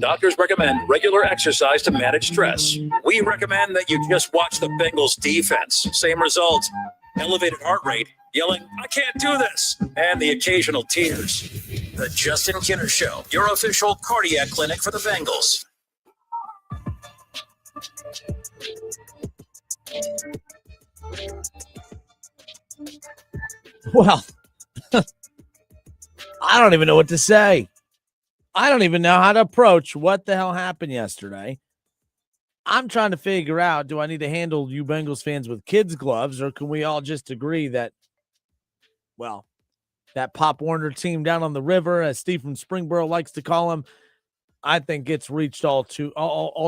Doctors recommend regular exercise to manage stress. We recommend that you just watch the Bengals defense. Same result. Elevated heart rate, yelling, "I can't do this," and the occasional tears. The Justin Kinner Show, your official cardiac clinic for the Bengals. Well, I don't even know what to say. I don't even know how to approach what the hell happened yesterday. I'm trying to figure out, do I need to handle you Bengals fans with kids' gloves, or can we all just agree that, well, that Pop Warner team down on the river, as Steve from Springboro likes to call them, I think it's reached all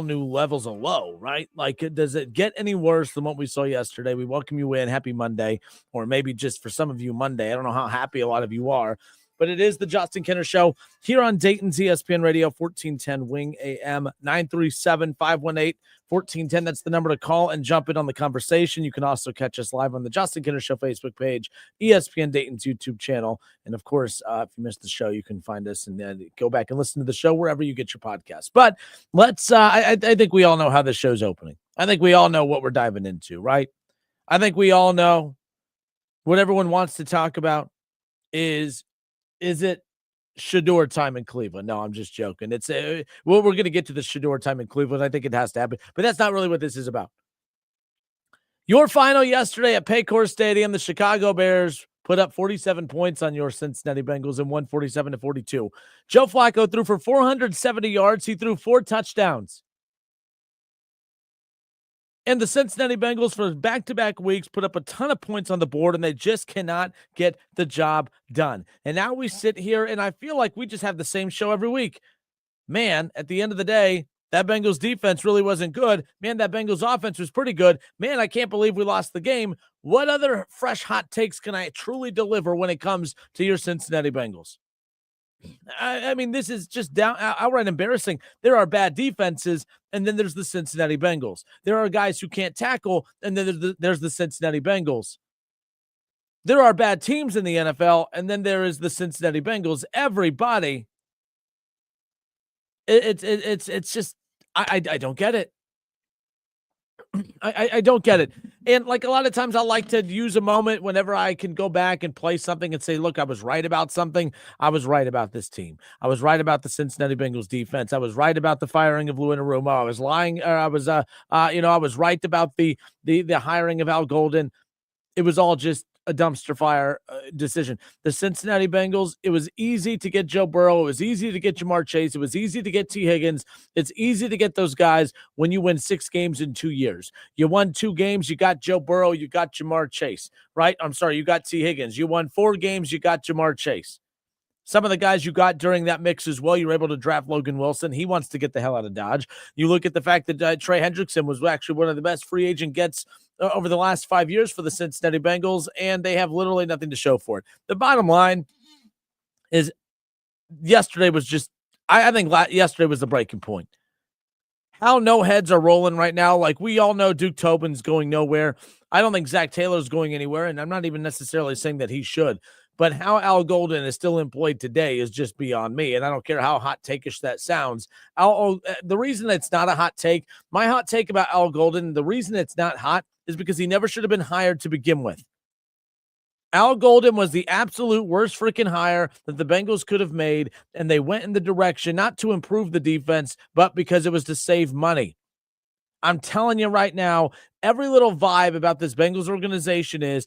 new levels of low, right? Like, does it get any worse than what we saw yesterday? We welcome you in. Happy Monday, or maybe just for some of you Monday. I don't know how happy a lot of you are, but it is the Justin Kinner Show here on Dayton's ESPN Radio, 1410 Wing AM, 937-518-1410. That's the number to call and jump in on the conversation. You can also catch us live on the Justin Kinner Show Facebook page, ESPN Dayton's YouTube channel. And of course, if you missed the show, you can find us and then go back and listen to the show wherever you get your podcast. But let's, I think we all know how the show's opening. I think we all know what we're diving into, right? I think we all know what everyone wants to talk about is it Shador time in Cleveland? No, I'm just joking. It's we're going to get to the Shador time in Cleveland. I think it has to happen, but that's not really what this is about. Your final yesterday at Paycor Stadium, the Chicago Bears put up 47 points on your Cincinnati Bengals and won 47-42. Joe Flacco threw for 470 yards. He threw 4 touchdowns. And the Cincinnati Bengals for back-to-back weeks put up a ton of points on the board, and they just cannot get the job done. And now we sit here, and I feel like we just have the same show every week. Man, at the end of the day, that Bengals defense really wasn't good. Man, that Bengals offense was pretty good. Man, I can't believe we lost the game. What other fresh hot takes can I truly deliver when it comes to your Cincinnati Bengals? I mean, this is just outright embarrassing. There are bad defenses, and then there's the Cincinnati Bengals. There are guys who can't tackle, and then there's the Cincinnati Bengals. There are bad teams in the NFL, and then there is the Cincinnati Bengals. Everybody, it's just I don't get it. I don't get it. And like a lot of times I like to use a moment whenever I can go back and play something and say, look, I was right about something. I was right about this team. I was right about the Cincinnati Bengals defense. I was right about the firing of Lou Anarumo. I was lying. I was right about the hiring of Al Golden. It was all just a dumpster fire decision. The Cincinnati Bengals, it was easy to get Joe Burrow. It was easy to get Jamar Chase. It was easy to get T. Higgins. It's easy to get those guys when you win 6 games in 2 years. You won 2 games, you got Joe Burrow, you got Jamar Chase, right? I'm sorry, you got T. Higgins. You won 4 games, you got Jamar Chase. Some of the guys you got during that mix as well, you were able to draft Logan Wilson. He wants to get the hell out of Dodge. You look at the fact that Trey Hendrickson was actually one of the best free agent gets over the last 5 years for the Cincinnati Bengals, and they have literally nothing to show for it. The bottom line is yesterday was just, I think yesterday was the breaking point. How no heads are rolling right now. Like, we all know Duke Tobin's going nowhere. I don't think Zach Taylor's going anywhere, and I'm not even necessarily saying that he should. But how Al Golden is still employed today is just beyond me, and I don't care how hot take-ish that sounds. The reason it's not a hot take, my hot take about Al Golden, the reason it's not hot is because he never should have been hired to begin with. Al Golden was the absolute worst freaking hire that the Bengals could have made, and they went in the direction not to improve the defense, but because it was to save money. I'm telling you right now, every little vibe about this Bengals organization is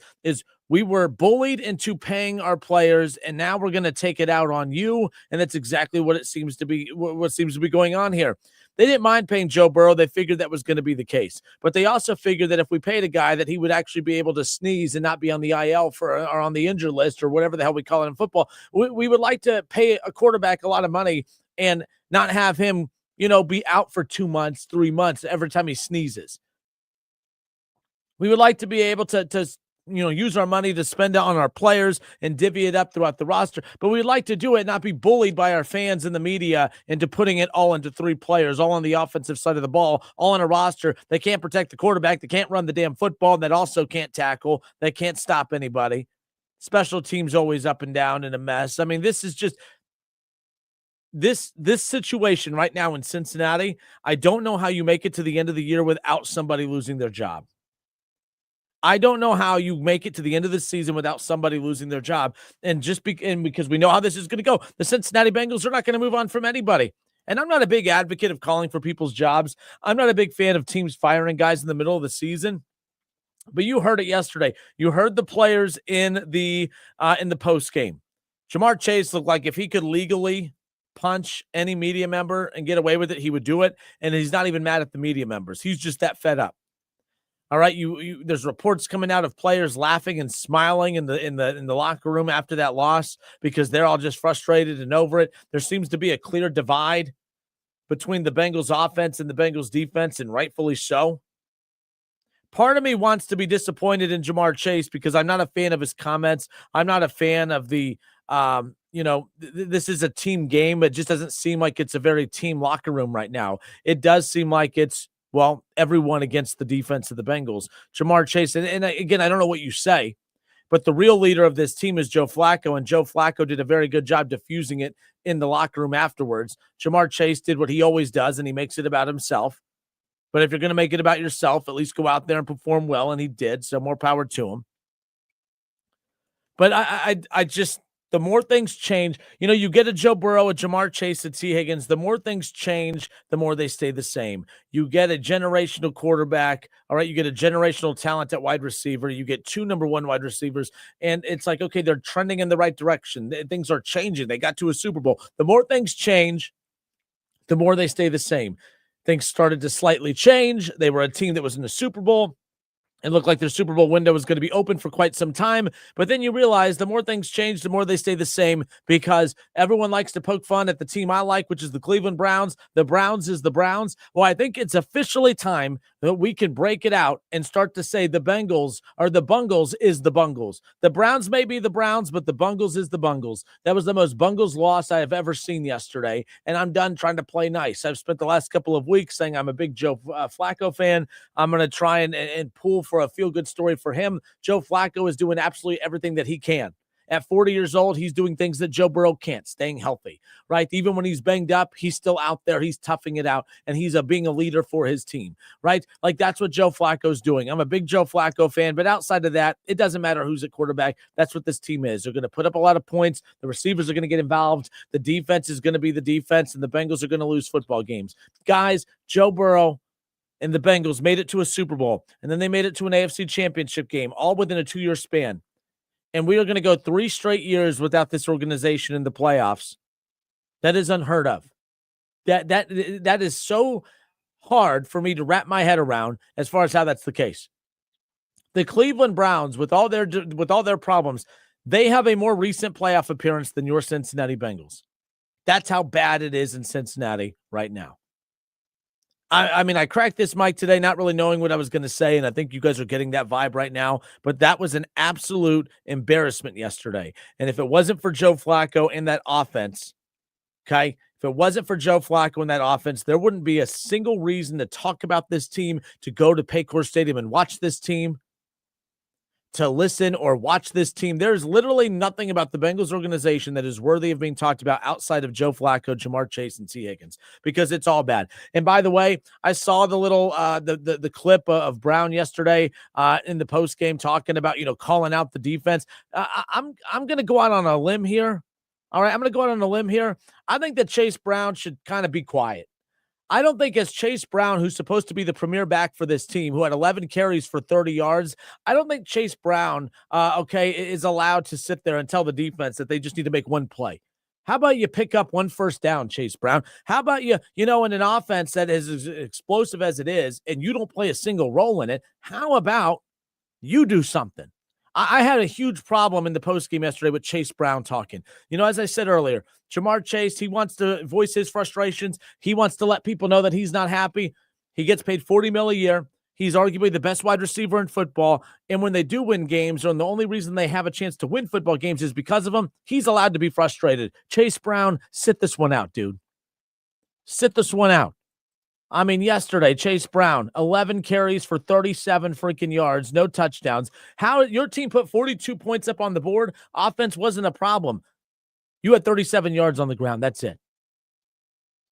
we were bullied into paying our players, and now we're going to take it out on you, and that's exactly what it seems to be. What seems to be going on here. They didn't mind paying Joe Burrow. They figured that was going to be the case, but they also figured that if we paid a guy, that he would actually be able to sneeze and not be on the IL or on the injured list or whatever the hell we call it in football. We would like to pay a quarterback a lot of money and not have him, be out for 2 months, 3 months every time he sneezes. We would like to be able to use our money to spend it on our players and divvy it up throughout the roster, but we'd like to do it, not be bullied by our fans and the media into putting it all into 3 players, all on the offensive side of the ball, all on a roster. They can't protect the quarterback. They can't run the damn football. That also can't tackle. They can't stop anybody. Special teams always up and down in a mess. I mean, this is just, this situation right now in Cincinnati, I don't know how you make it to the end of the year without somebody losing their job. I don't know how you make it to the end of the season without somebody losing their job. And because we know how this is going to go, the Cincinnati Bengals are not going to move on from anybody. And I'm not a big advocate of calling for people's jobs. I'm not a big fan of teams firing guys in the middle of the season. But you heard it yesterday. You heard the players in the post game. Jamar Chase looked like if he could legally punch any media member and get away with it, he would do it. And he's not even mad at the media members. He's just that fed up. All right, there's reports coming out of players laughing and smiling in the locker room after that loss because they're all just frustrated and over it. There seems to be a clear divide between the Bengals offense and the Bengals defense, and rightfully so. Part of me wants to be disappointed in Jamar Chase because I'm not a fan of his comments. I'm not a fan of the this is a team game. It just doesn't seem like it's a very team locker room right now. It does seem like it's, well, everyone against the defense of the Bengals. Jamar Chase, and again, I don't know what you say, but the real leader of this team is Joe Flacco, and Joe Flacco did a very good job diffusing it in the locker room afterwards. Jamar Chase did what he always does, and he makes it about himself. But if you're going to make it about yourself, at least go out there and perform well, and he did, so more power to him. But I just, the more things change, you get a Joe Burrow, a Jamar Chase, a T. Higgins, the more things change, the more they stay the same. You get a generational quarterback, all right, you get a generational talent at wide receiver, you get 2 number 1 wide receivers, and it's like, okay, they're trending in the right direction. Things are changing. They got to a Super Bowl. The more things change, the more they stay the same. Things started to slightly change. They were a team that was in the Super Bowl. It looked like their Super Bowl window was going to be open for quite some time. But then you realize the more things change, the more they stay the same because everyone likes to poke fun at the team I like, which is the Cleveland Browns. The Browns is the Browns. Well, I think it's officially time that we can break it out and start to say the Bengals or the Bungles is the Bungles. The Browns may be the Browns, but the Bungles is the Bungles. That was the most Bungles loss I have ever seen yesterday. And I'm done trying to play nice. I've spent the last couple of weeks saying I'm a big Joe Flacco fan. I'm going to try and pull for a feel-good story for him. Joe Flacco is doing absolutely everything that he can. At 40 years old, he's doing things that Joe Burrow can't, staying healthy, right? Even when he's banged up, he's still out there. He's toughing it out, and he's being a leader for his team, right? Like, that's what Joe Flacco's doing. I'm a big Joe Flacco fan, but outside of that, it doesn't matter who's at quarterback. That's what this team is. They're going to put up a lot of points. The receivers are going to get involved. The defense is going to be the defense, and the Bengals are going to lose football games. Guys, Joe Burrow and the Bengals made it to a Super Bowl, and then they made it to an AFC championship game, all within a 2-year span. And we are going to go 3 straight years without this organization in the playoffs. That is unheard of. That is so hard for me to wrap my head around as far as how that's the case. The Cleveland Browns, with all their problems, they have a more recent playoff appearance than your Cincinnati Bengals. That's how bad it is in Cincinnati right now. I mean, I cracked this mic today not really knowing what I was going to say, and I think you guys are getting that vibe right now, but that was an absolute embarrassment yesterday. And if it wasn't for Joe Flacco and that offense, okay, if it wasn't for Joe Flacco and that offense, there wouldn't be a single reason to talk about this team, to go to Paycor Stadium and watch this team, to listen or watch this team. There's literally nothing about the Bengals organization that is worthy of being talked about outside of Joe Flacco, Jamar Chase, and T. Higgins, because it's all bad. And by the way, I saw the little the clip of Brown yesterday in the post game talking about calling out the defense. I'm going to go out on a limb here. All right, I'm going to go out on a limb here. I think that Chase Brown should kind of be quiet. I don't think as Chase Brown, who's supposed to be the premier back for this team, who had 11 carries for 30 yards, I don't think Chase Brown, is allowed to sit there and tell the defense that they just need to make one play. How about you pick up 1 first down, Chase Brown? How about you, in an offense that is as explosive as it is, and you don't play a single role in it, how about you do something? I had a huge problem in the postgame yesterday with Chase Brown talking. As I said earlier, Jamar Chase, he wants to voice his frustrations. He wants to let people know that he's not happy. He gets paid $40 million a year. He's arguably the best wide receiver in football. And when they do win games, and the only reason they have a chance to win football games is because of him, he's allowed to be frustrated. Chase Brown, sit this one out, dude. Sit this one out. I mean, yesterday, Chase Brown, 11 carries for 37 freaking yards, no touchdowns. How your team put 42 points up on the board? Offense wasn't a problem. You had 37 yards on the ground. That's it.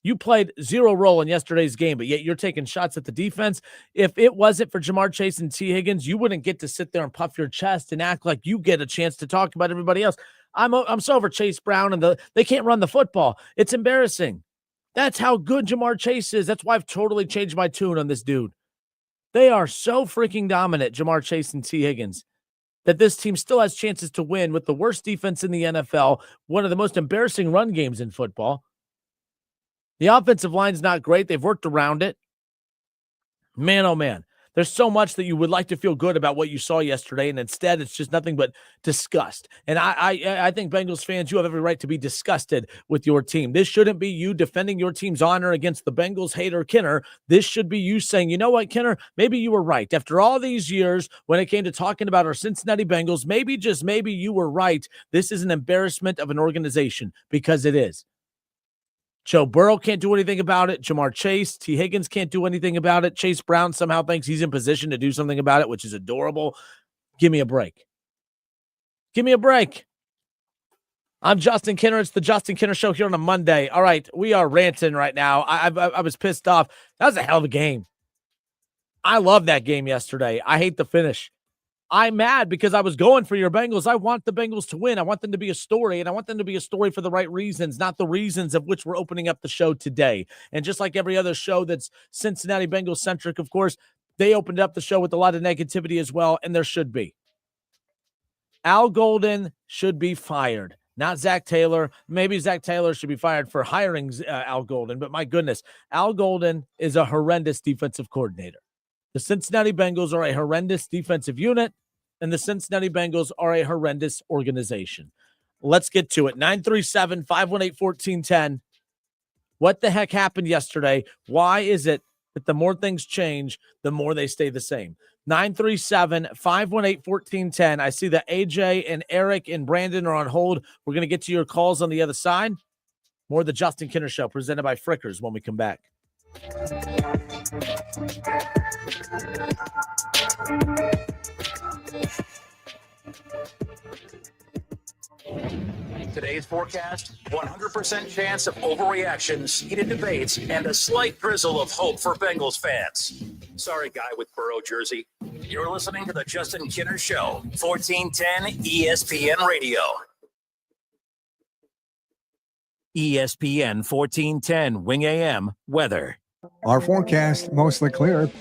You played zero role in yesterday's game, but yet you're taking shots at the defense. If it wasn't for Jamar Chase and T. Higgins, you wouldn't get to sit there and puff your chest and act like you get a chance to talk about everybody else. I'm so over Chase Brown and they can't run the football. It's embarrassing. That's how good Jamar Chase is. That's why I've totally changed my tune on this dude. They are so freaking dominant, Jamar Chase and T. Higgins, that this team still has chances to win with the worst defense in the NFL, one of the most embarrassing run games in football. The offensive line's not great. They've worked around it. Man, oh man. There's so much that you would like to feel good about what you saw yesterday, and instead it's just nothing but disgust. And I think Bengals fans, you have every right to be disgusted with your team. This shouldn't be you defending your team's honor against the Bengals hater Kinner. This should be you saying, you know what, Kinner, maybe you were right. After all these years, when it came to talking about our Cincinnati Bengals, maybe, just maybe, you were right. This is an embarrassment of an organization, because it is. Joe Burrow can't do anything about it. Jamar Chase, T. Higgins can't do anything about it. Chase Brown somehow thinks he's in position to do something about it, which is adorable. Give me a break. Give me a break. I'm Justin Kinner. It's the Justin Kinner Show here on a Monday. All right, we are ranting right now. I was pissed off. That was a hell of a game. I love that game yesterday. I hate the finish. I'm mad because I was going for your Bengals. I want the Bengals to win. I want them to be a story, and I want them to be a story for the right reasons, not the reasons of which we're opening up the show today. And just like every other show that's Cincinnati Bengals centric, of course, they opened up the show with a lot of negativity as well, and there should be. Al Golden should be fired, not Zach Taylor. Maybe Zach Taylor should be fired for hiring Al Golden, but my goodness, Al Golden is a horrendous defensive coordinator. The Cincinnati Bengals are a horrendous defensive unit, and the Cincinnati Bengals are a horrendous organization. Let's get to it. 937-518-1410. What the heck happened yesterday? Why is it that the more things change, the more they stay the same? 937-518-1410. I see that AJ and Eric and Brandon are on hold. We're going to get to your calls on the other side. More of the Justin Kinner Show presented by Frickers when we come back. Today's forecast, 100% chance of overreactions, heated debates, and a slight drizzle of hope for Bengals fans. Sorry, guy with Burrow jersey. You're listening to the Justin Kinner Show, 1410 ESPN Radio. ESPN 1410 Wing AM weather. Our forecast, mostly clear.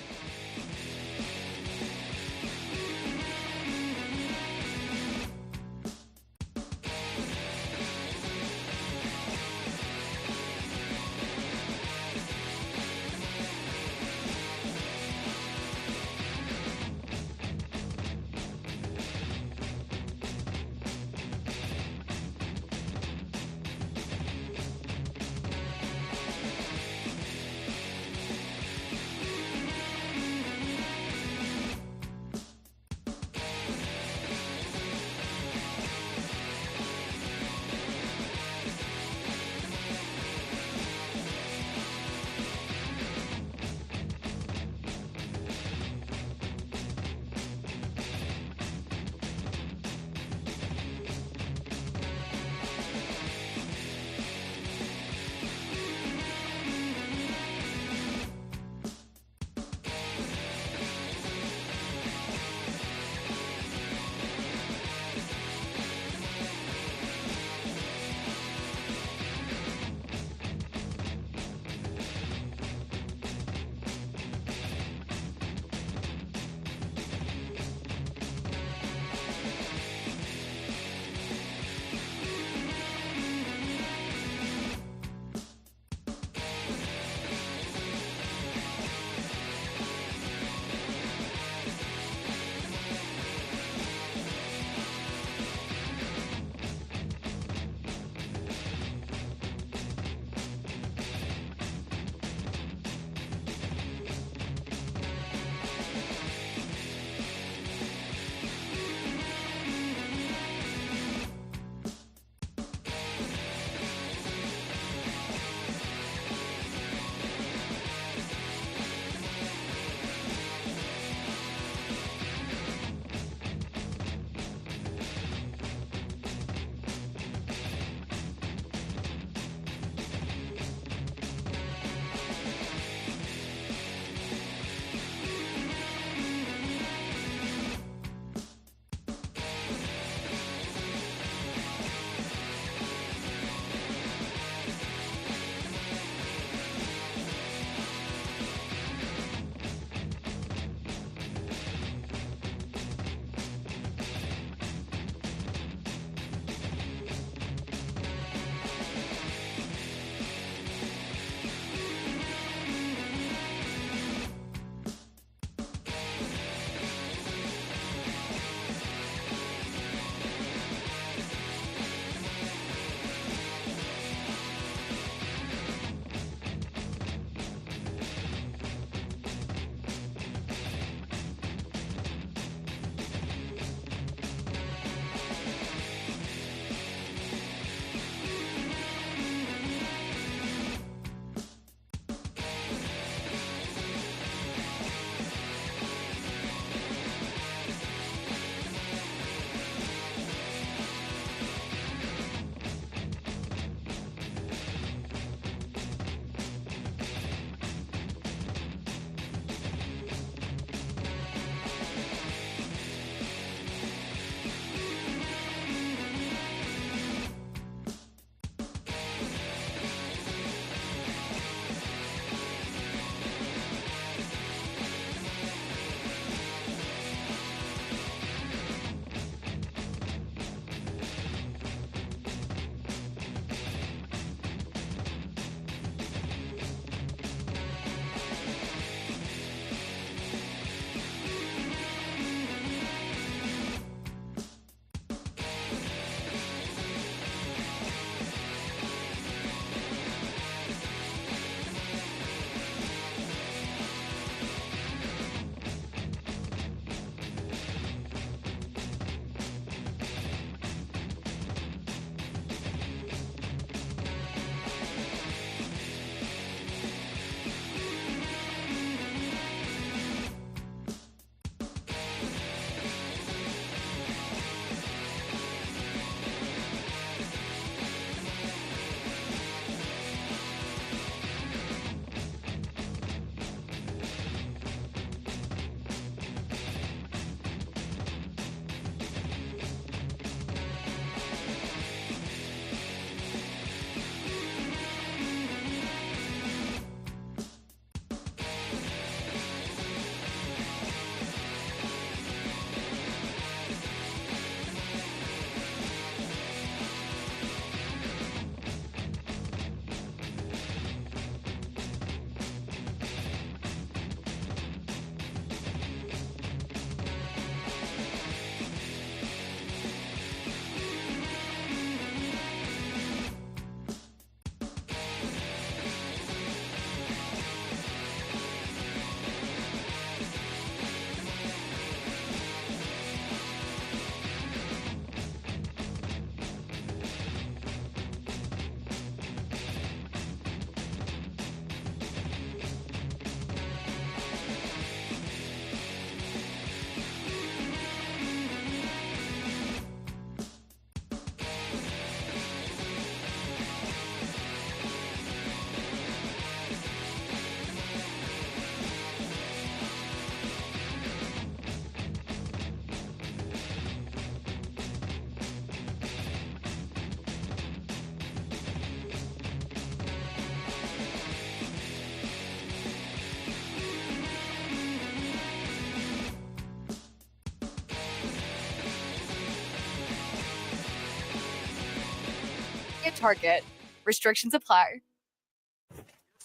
at Target. Restrictions apply.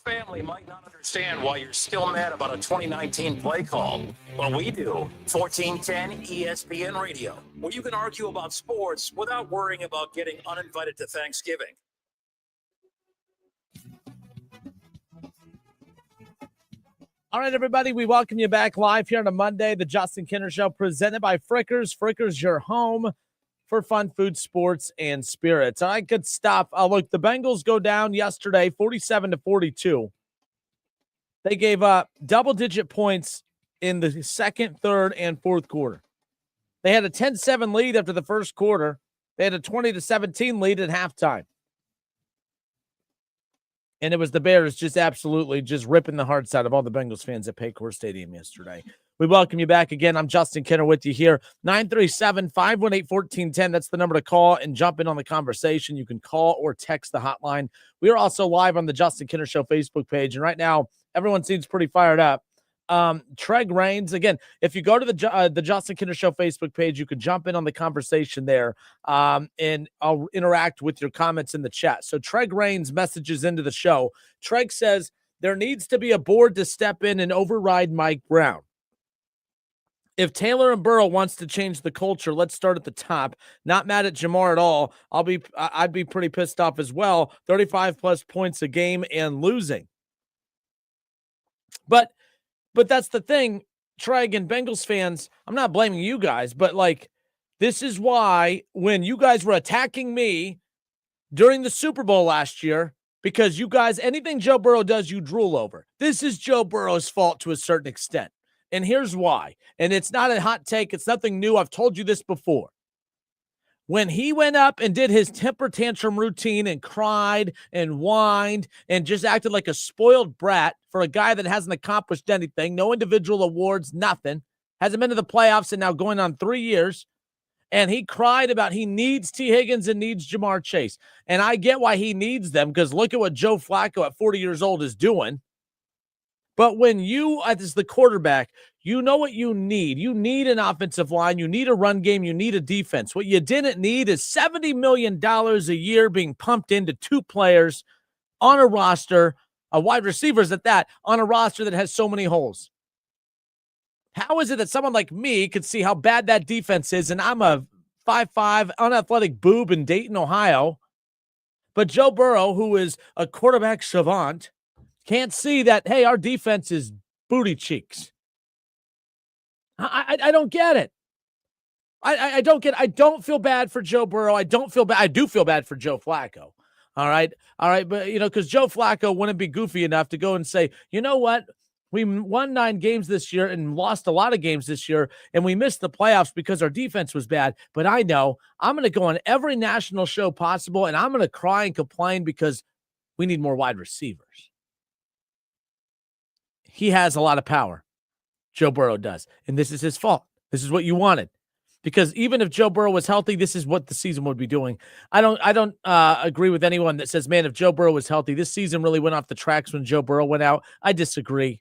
Family might not understand why you're still mad about a 2019 play call. Well, we do. 1410 ESPN Radio, where you can argue about sports without worrying about getting uninvited to Thanksgiving. All right, everybody, we welcome you back live here on a Monday, the Justin Kinner Show, presented by Frickers. Frickers, your home for fun, food, sports, and spirits. All right, good stuff. Look, the Bengals go down yesterday, 47-42. They gave up double-digit points in the second, third, and fourth quarter. They had a 10-7 lead after the first quarter. They had a 20-17 lead at halftime. And it was the Bears just absolutely just ripping the hearts out of all the Bengals fans at Paycor Stadium yesterday. We welcome you back again. I'm Justin Kinner with you here. 937-518-1410. That's the number to call and jump in on the conversation. You can call or text the hotline. We are also live on the Justin Kinner Show Facebook page. And right now, everyone seems pretty fired up. Treg Raines, again, if you go to the Justin Kinner Show Facebook page, you can jump in on the conversation there, and I'll interact with your comments in the chat. So Treg Raines messages into the show. Treg says, there needs to be a board to step in and override Mike Brown. If Taylor and Burrow wants to change the culture, let's start at the top. Not mad at Jamar at all. I'd be pretty pissed off as well. 35 plus points a game and losing. But that's the thing, Treg and Bengals fans, I'm not blaming you guys, but like, this is why when you guys were attacking me during the Super Bowl last year, because you guys, anything Joe Burrow does, you drool over. This is Joe Burrow's fault to a certain extent. And here's why. And it's not a hot take. It's nothing new. I've told you this before. When he went up and did his temper tantrum routine and cried and whined and just acted like a spoiled brat for a guy that hasn't accomplished anything, no individual awards, nothing, hasn't been to the playoffs in now going on 3 years, and he cried about he needs T. Higgins and needs Jamar Chase. And I get why he needs them, because look at what Joe Flacco at 40 years old is doing. But when you, as the quarterback, you know what you need. You need an offensive line. You need a run game. You need a defense. What you didn't need is $70 million a year being pumped into two players on a roster, wide receivers at that, on a roster that has so many holes. How is it that someone like me could see how bad that defense is, and I'm a 5'5", unathletic boob in Dayton, Ohio, but Joe Burrow, who is a quarterback savant, can't see that, hey, our defense is booty cheeks. I don't get it. I don't get it. I don't feel bad for Joe Burrow. I don't feel bad. I do feel bad for Joe Flacco. All right. But, because Joe Flacco wouldn't be goofy enough to go and say, you know what? We won 9 games this year and lost a lot of games this year, and we missed the playoffs because our defense was bad. But I know I'm going to go on every national show possible, and I'm going to cry and complain because we need more wide receivers. He has a lot of power. Joe Burrow does. And this is his fault. This is what you wanted. Because even if Joe Burrow was healthy, this is what the season would be doing. I don't agree with anyone that says, man, if Joe Burrow was healthy, this season really went off the tracks when Joe Burrow went out. I disagree.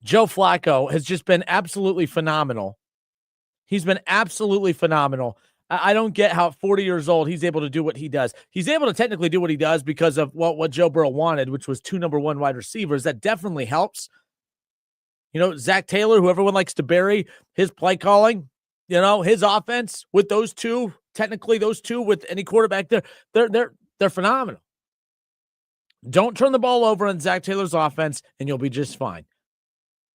Joe Flacco has just been absolutely phenomenal. He's been absolutely phenomenal. I don't get how at 40 years old he's able to do what he does. He's able to technically do what he does because of what Joe Burrow wanted, which was 2 number 1 wide receivers. That definitely helps. Zach Taylor, who everyone likes to bury, his play calling, his offense with those two, technically those two with any quarterback there, they're phenomenal. Don't turn the ball over on Zach Taylor's offense, and you'll be just fine.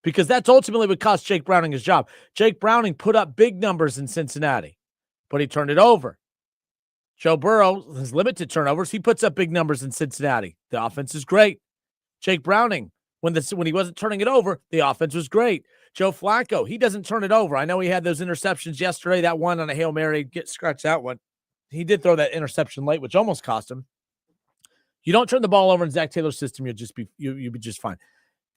Because that's ultimately what cost Jake Browning his job. Jake Browning put up big numbers in Cincinnati, but he turned it over. Joe Burrow has limited turnovers. He puts up big numbers in Cincinnati. The offense is great. Jake Browning, when he wasn't turning it over, the offense was great. Joe Flacco, he doesn't turn it over. I know he had those interceptions yesterday. That one on a Hail Mary, scratch that one. He did throw that interception late, which almost cost him. You don't turn the ball over in Zach Taylor's system, you'll be just fine.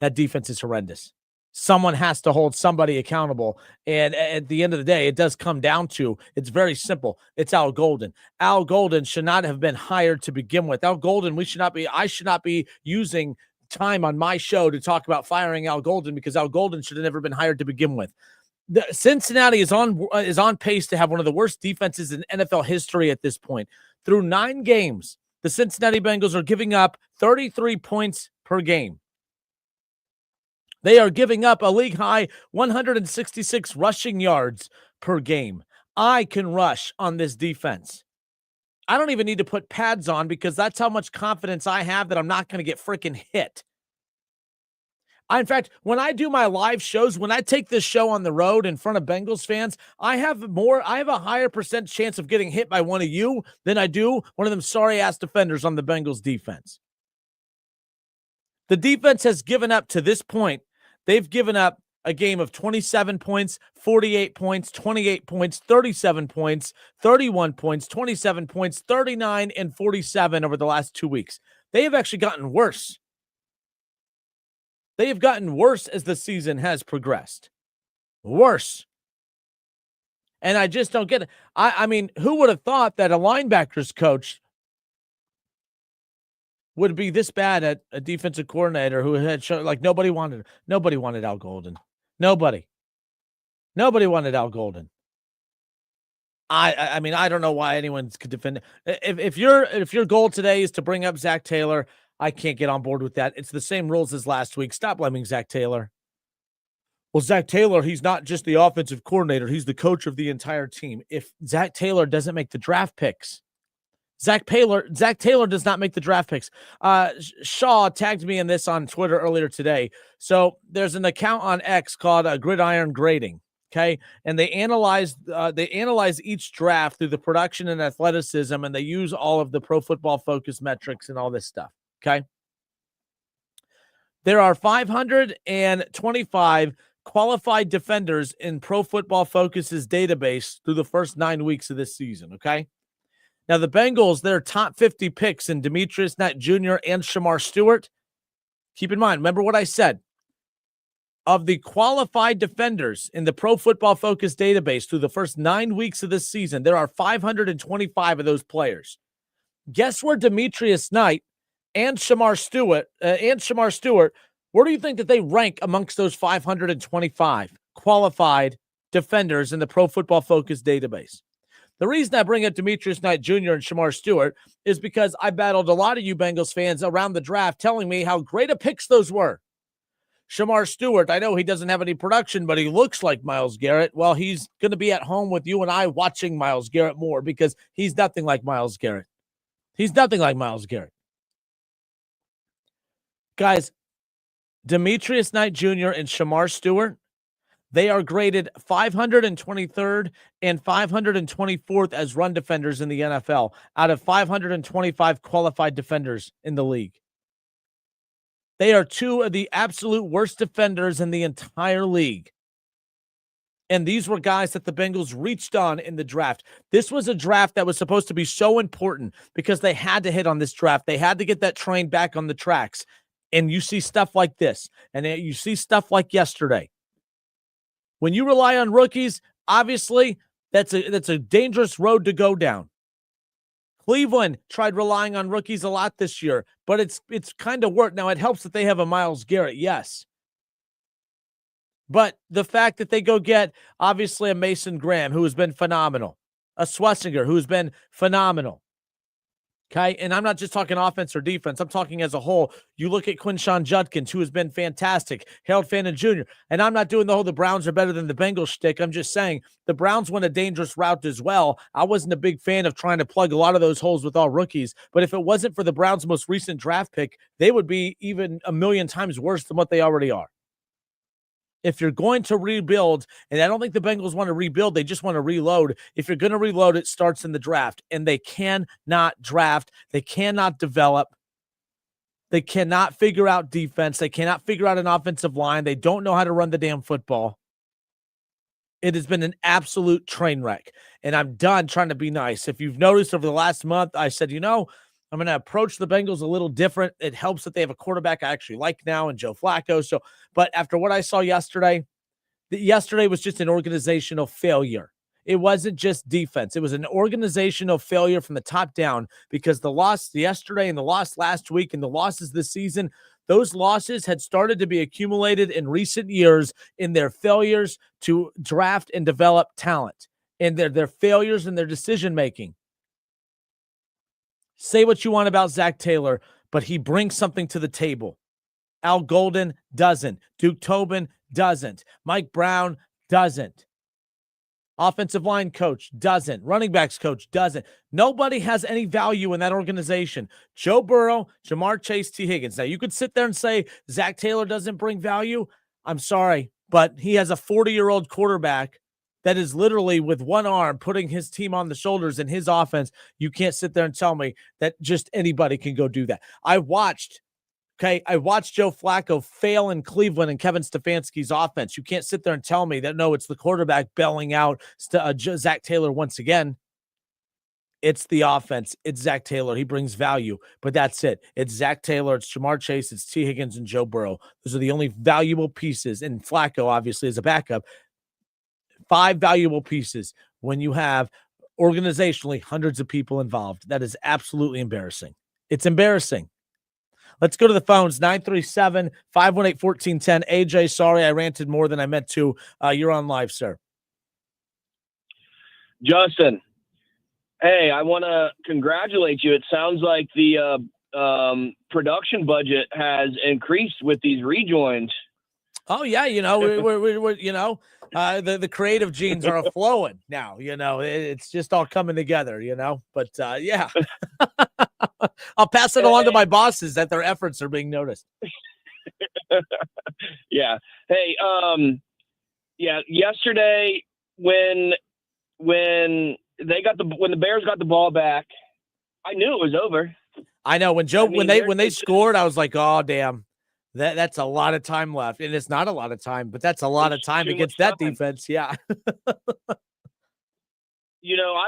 That defense is horrendous. Someone has to hold somebody accountable. And at the end of the day, it does come down to, it's very simple. It's Al Golden. Al Golden should not have been hired to begin with. Al Golden, I should not be using time on my show to talk about firing Al Golden, because Al Golden should have never been hired to begin with. Cincinnati is on pace to have one of the worst defenses in NFL history at this point. Through 9 games, the Cincinnati Bengals are giving up 33 points per game. They are giving up a league-high 166 rushing yards per game. I can rush on this defense. I don't even need to put pads on because that's how much confidence I have that I'm not going to get freaking hit. In fact, when I do my live shows, when I take this show on the road in front of Bengals fans, I have a higher percent chance of getting hit by one of you than I do one of them sorry-ass defenders on the Bengals defense. The defense has given up to this point. They've given up a game of 27 points, 48 points, 28 points, 37 points, 31 points, 27 points, 39, and 47 over the last 2 weeks. They have actually gotten worse. They have gotten worse as the season has progressed. Worse. And I just don't get it. I mean, who would have thought that a linebackers coach would be this bad at a defensive coordinator who had shown, like, nobody wanted Al Golden. Nobody wanted Al Golden. I mean, I don't know why anyone could defend it. If your goal today is to bring up Zach Taylor, I can't get on board with that. It's the same rules as last week. Stop blaming Zach Taylor. Well, Zach Taylor, he's not just the offensive coordinator. He's the coach of the entire team. If Zach Taylor doesn't make the draft picks, Zach Taylor does not make the draft picks. Shaw tagged me in this on Twitter earlier today. So there's an account on X called Gridiron Grading. Okay, and they analyze each draft through the production and athleticism, and they use all of the Pro Football Focus metrics and all this stuff. Okay, there are 525 qualified defenders in Pro Football Focus's database through the first 9 weeks of this season. Okay. Now, the Bengals, their top 50 picks in Demetrius Knight Jr. and Shamar Stewart. Keep in mind, remember what I said. Of the qualified defenders in the Pro Football Focus database through the first 9 weeks of this season, there are 525 of those players. Guess where Demetrius Knight and Shamar Stewart, where do you think that they rank amongst those 525 qualified defenders in the Pro Football Focus database? The reason I bring up Demetrius Knight Jr. and Shamar Stewart is because I battled a lot of you Bengals fans around the draft telling me how great of picks those were. Shamar Stewart, I know he doesn't have any production, but he looks like Myles Garrett. Well, he's going to be at home with you and I watching Myles Garrett more because he's nothing like Myles Garrett. He's nothing like Myles Garrett. Guys, Demetrius Knight Jr. and Shamar Stewart, they are graded 523rd and 524th as run defenders in the NFL out of 525 qualified defenders in the league. They are 2 of the absolute worst defenders in the entire league. And these were guys that the Bengals reached on in the draft. This was a draft that was supposed to be so important because they had to hit on this draft. They had to get that train back on the tracks. And you see stuff like this, and you see stuff like yesterday. When you rely on rookies, obviously, that's a dangerous road to go down. Cleveland tried relying on rookies a lot this year, but it's kind of worked. Now, it helps that they have a Myles Garrett, yes. But the fact that they go get, obviously, a Mason Graham, who has been phenomenal, a Schlesinger, who has been phenomenal. Okay, and I'm not just talking offense or defense. I'm talking as a whole. You look at Quinshawn Judkins, who has been fantastic. Harold Fannin Jr. And I'm not doing the Browns are better than the Bengals shtick. I'm just saying the Browns went a dangerous route as well. I wasn't a big fan of trying to plug a lot of those holes with all rookies. But if it wasn't for the Browns' most recent draft pick, they would be even a million times worse than what they already are. If you're going to rebuild, and I don't think the Bengals want to rebuild, they just want to reload. If you're going to reload, it starts in the draft. And they cannot draft. They cannot develop. They cannot figure out defense. They cannot figure out an offensive line. They don't know how to run the damn football. It has been an absolute train wreck. And I'm done trying to be nice. If you've noticed over the last month, I said, I'm going to approach the Bengals a little different. It helps that they have a quarterback I actually like now in Joe Flacco. But after what I saw yesterday was just an organizational failure. It wasn't just defense. It was an organizational failure from the top down because the loss yesterday and the loss last week and the losses this season, Those losses had started to be accumulated in recent years in their failures to draft and develop talent, and their failures in their decision-making. Say what you want about Zach Taylor, but he brings something to the table. Al Golden doesn't. Duke Tobin doesn't. Mike Brown doesn't. Offensive line coach doesn't. Running backs coach doesn't. Nobody has any value in that organization. Joe Burrow, Jamar Chase, T. Higgins. Now, you could sit there and say Zach Taylor doesn't bring value. I'm sorry, but he has a 40-year-old quarterback that is literally with one arm putting his team on the shoulders in his offense. You can't sit there and tell me that just anybody can go do that. I watched Joe Flacco fail in Cleveland and Kevin Stefanski's offense. You can't sit there and tell me that, no, it's the quarterback bailing out Zach Taylor once again. It's the offense. It's Zach Taylor. He brings value, but that's it. It's Zach Taylor. It's Jamar Chase. It's T. Higgins and Joe Burrow. Those are the only valuable pieces. And Flacco, obviously, as a backup. 5 valuable pieces when you have organizationally hundreds of people involved. That is absolutely embarrassing. It's embarrassing. Let's go to the phones. 937-518-1410. AJ, sorry, I ranted more than I meant to. You're on live, sir. Justin, hey, I want to congratulate you. It sounds like the production budget has increased with these rejoins. Oh yeah, we're the creative genes are flowing now. It's just all coming together. But yeah, I'll pass it along to my bosses that their efforts are being noticed. Yeah. Hey, yesterday when the Bears got the ball back, I knew it was over. I know when they scored, I was like, oh damn. That's a lot of time left, and it's not a lot of time, but that's a lot of time against that defense. Yeah. I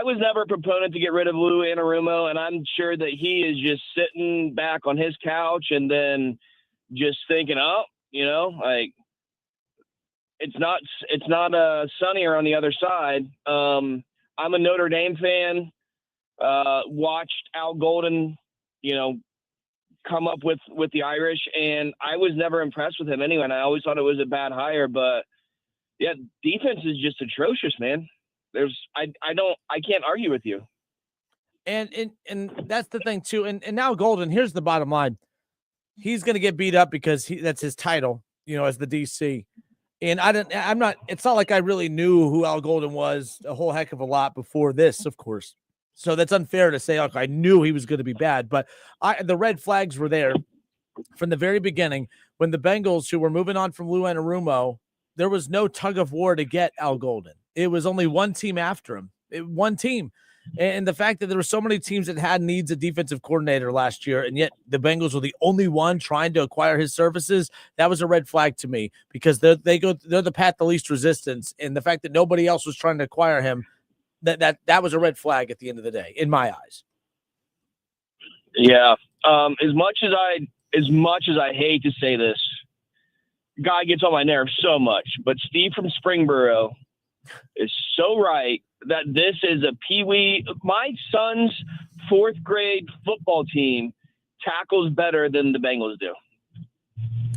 was never a proponent to get rid of Lou Anarumo, and I'm sure that he is just sitting back on his couch and then just thinking, it's not sunnier on the other side. I'm a Notre Dame fan. Watched Al Golden, come up with the Irish, and I was never impressed with him anyway. And I always thought it was a bad hire, but yeah, defense is just atrocious, man. I can't argue with you. And that's the thing too. And now Golden, here's the bottom line. He's going to get beat up because that's his title, as the DC. And it's not like I really knew who Al Golden was a whole heck of a lot before this, of course. So that's unfair to say, I knew he was going to be bad, but the red flags were there from the very beginning when the Bengals, who were moving on from Lou Anarumo, there was no tug of war to get Al Golden. It was only one team after him, one team. And the fact that there were so many teams that had needs a defensive coordinator last year, and yet the Bengals were the only one trying to acquire his services, that was a red flag to me because they're the path of least resistance. And the fact that nobody else was trying to acquire him, that was a red flag at the end of the day, in my eyes. Yeah. As much as I hate to say this, guy gets on my nerves so much, but Steve from Springboro is so right that this is a peewee. My son's 4th grade football team tackles better than the Bengals do.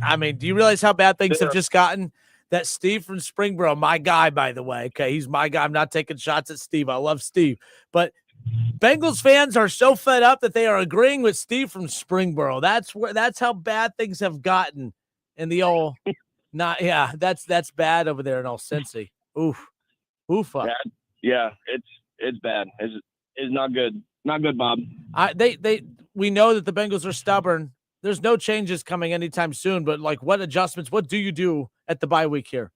I mean, do you realize how bad things have just gotten? That Steve from Springboro, my guy, by the way. Okay, he's my guy. I'm not taking shots at Steve. I love Steve. But Bengals fans are so fed up that they are agreeing with Steve from Springboro. That's how bad things have gotten in the old that's bad over there in old Cincy. Oof. Oofa. Yeah, it's bad. It's not good. Not good, Bob. We know that the Bengals are stubborn. There's no changes coming anytime soon, but what adjustments, what do you do at the bye week here?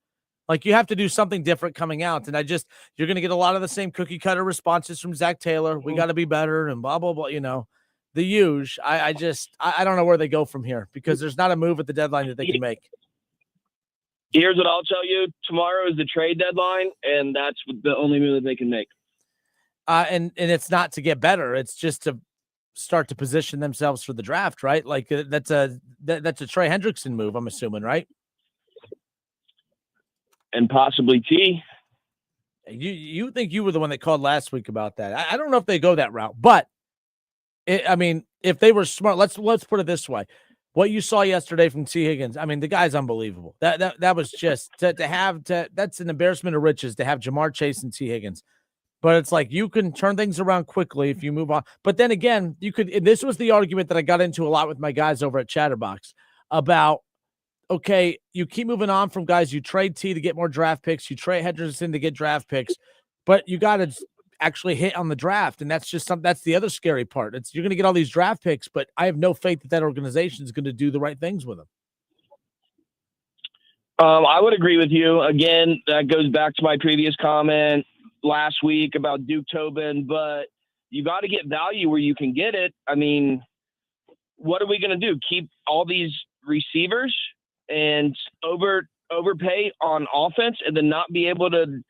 You have to do something different coming out. And you're going to get a lot of the same cookie cutter responses from Zach Taylor. We got to be better and blah, blah, blah, the huge. I don't know where they go from here because there's not a move at the deadline that they can make. Here's what I'll tell you. Tomorrow is the trade deadline, and that's the only move that they can make. And it's not to get better. It's just to start to position themselves for the draft, right? That's a Trey Hendrickson move, I'm assuming, right? And possibly T. You think you were the one that called last week about that? I don't know if they go that route, but if they were smart, let's put it this way: what you saw yesterday from T. Higgins, I mean, the guy's unbelievable. That was just that's an embarrassment of riches to have Jamar Chase and T. Higgins. But it's like you can turn things around quickly if you move on. But then again, you could. This was the argument that I got into a lot with my guys over at Chatterbox about. Okay, you keep moving on from guys. You trade T to get more draft picks. You trade Henderson to get draft picks, but you got to actually hit on the draft, and that's just something. That's the other scary part. It's you're going to get all these draft picks, but I have no faith that organization is going to do the right things with them. I would agree with you. Again, that goes back to my previous comment last week about Duke Tobin, but you got to get value where you can get it. I mean, what are we going to do? Keep all these receivers and overpay on offense and then not be able to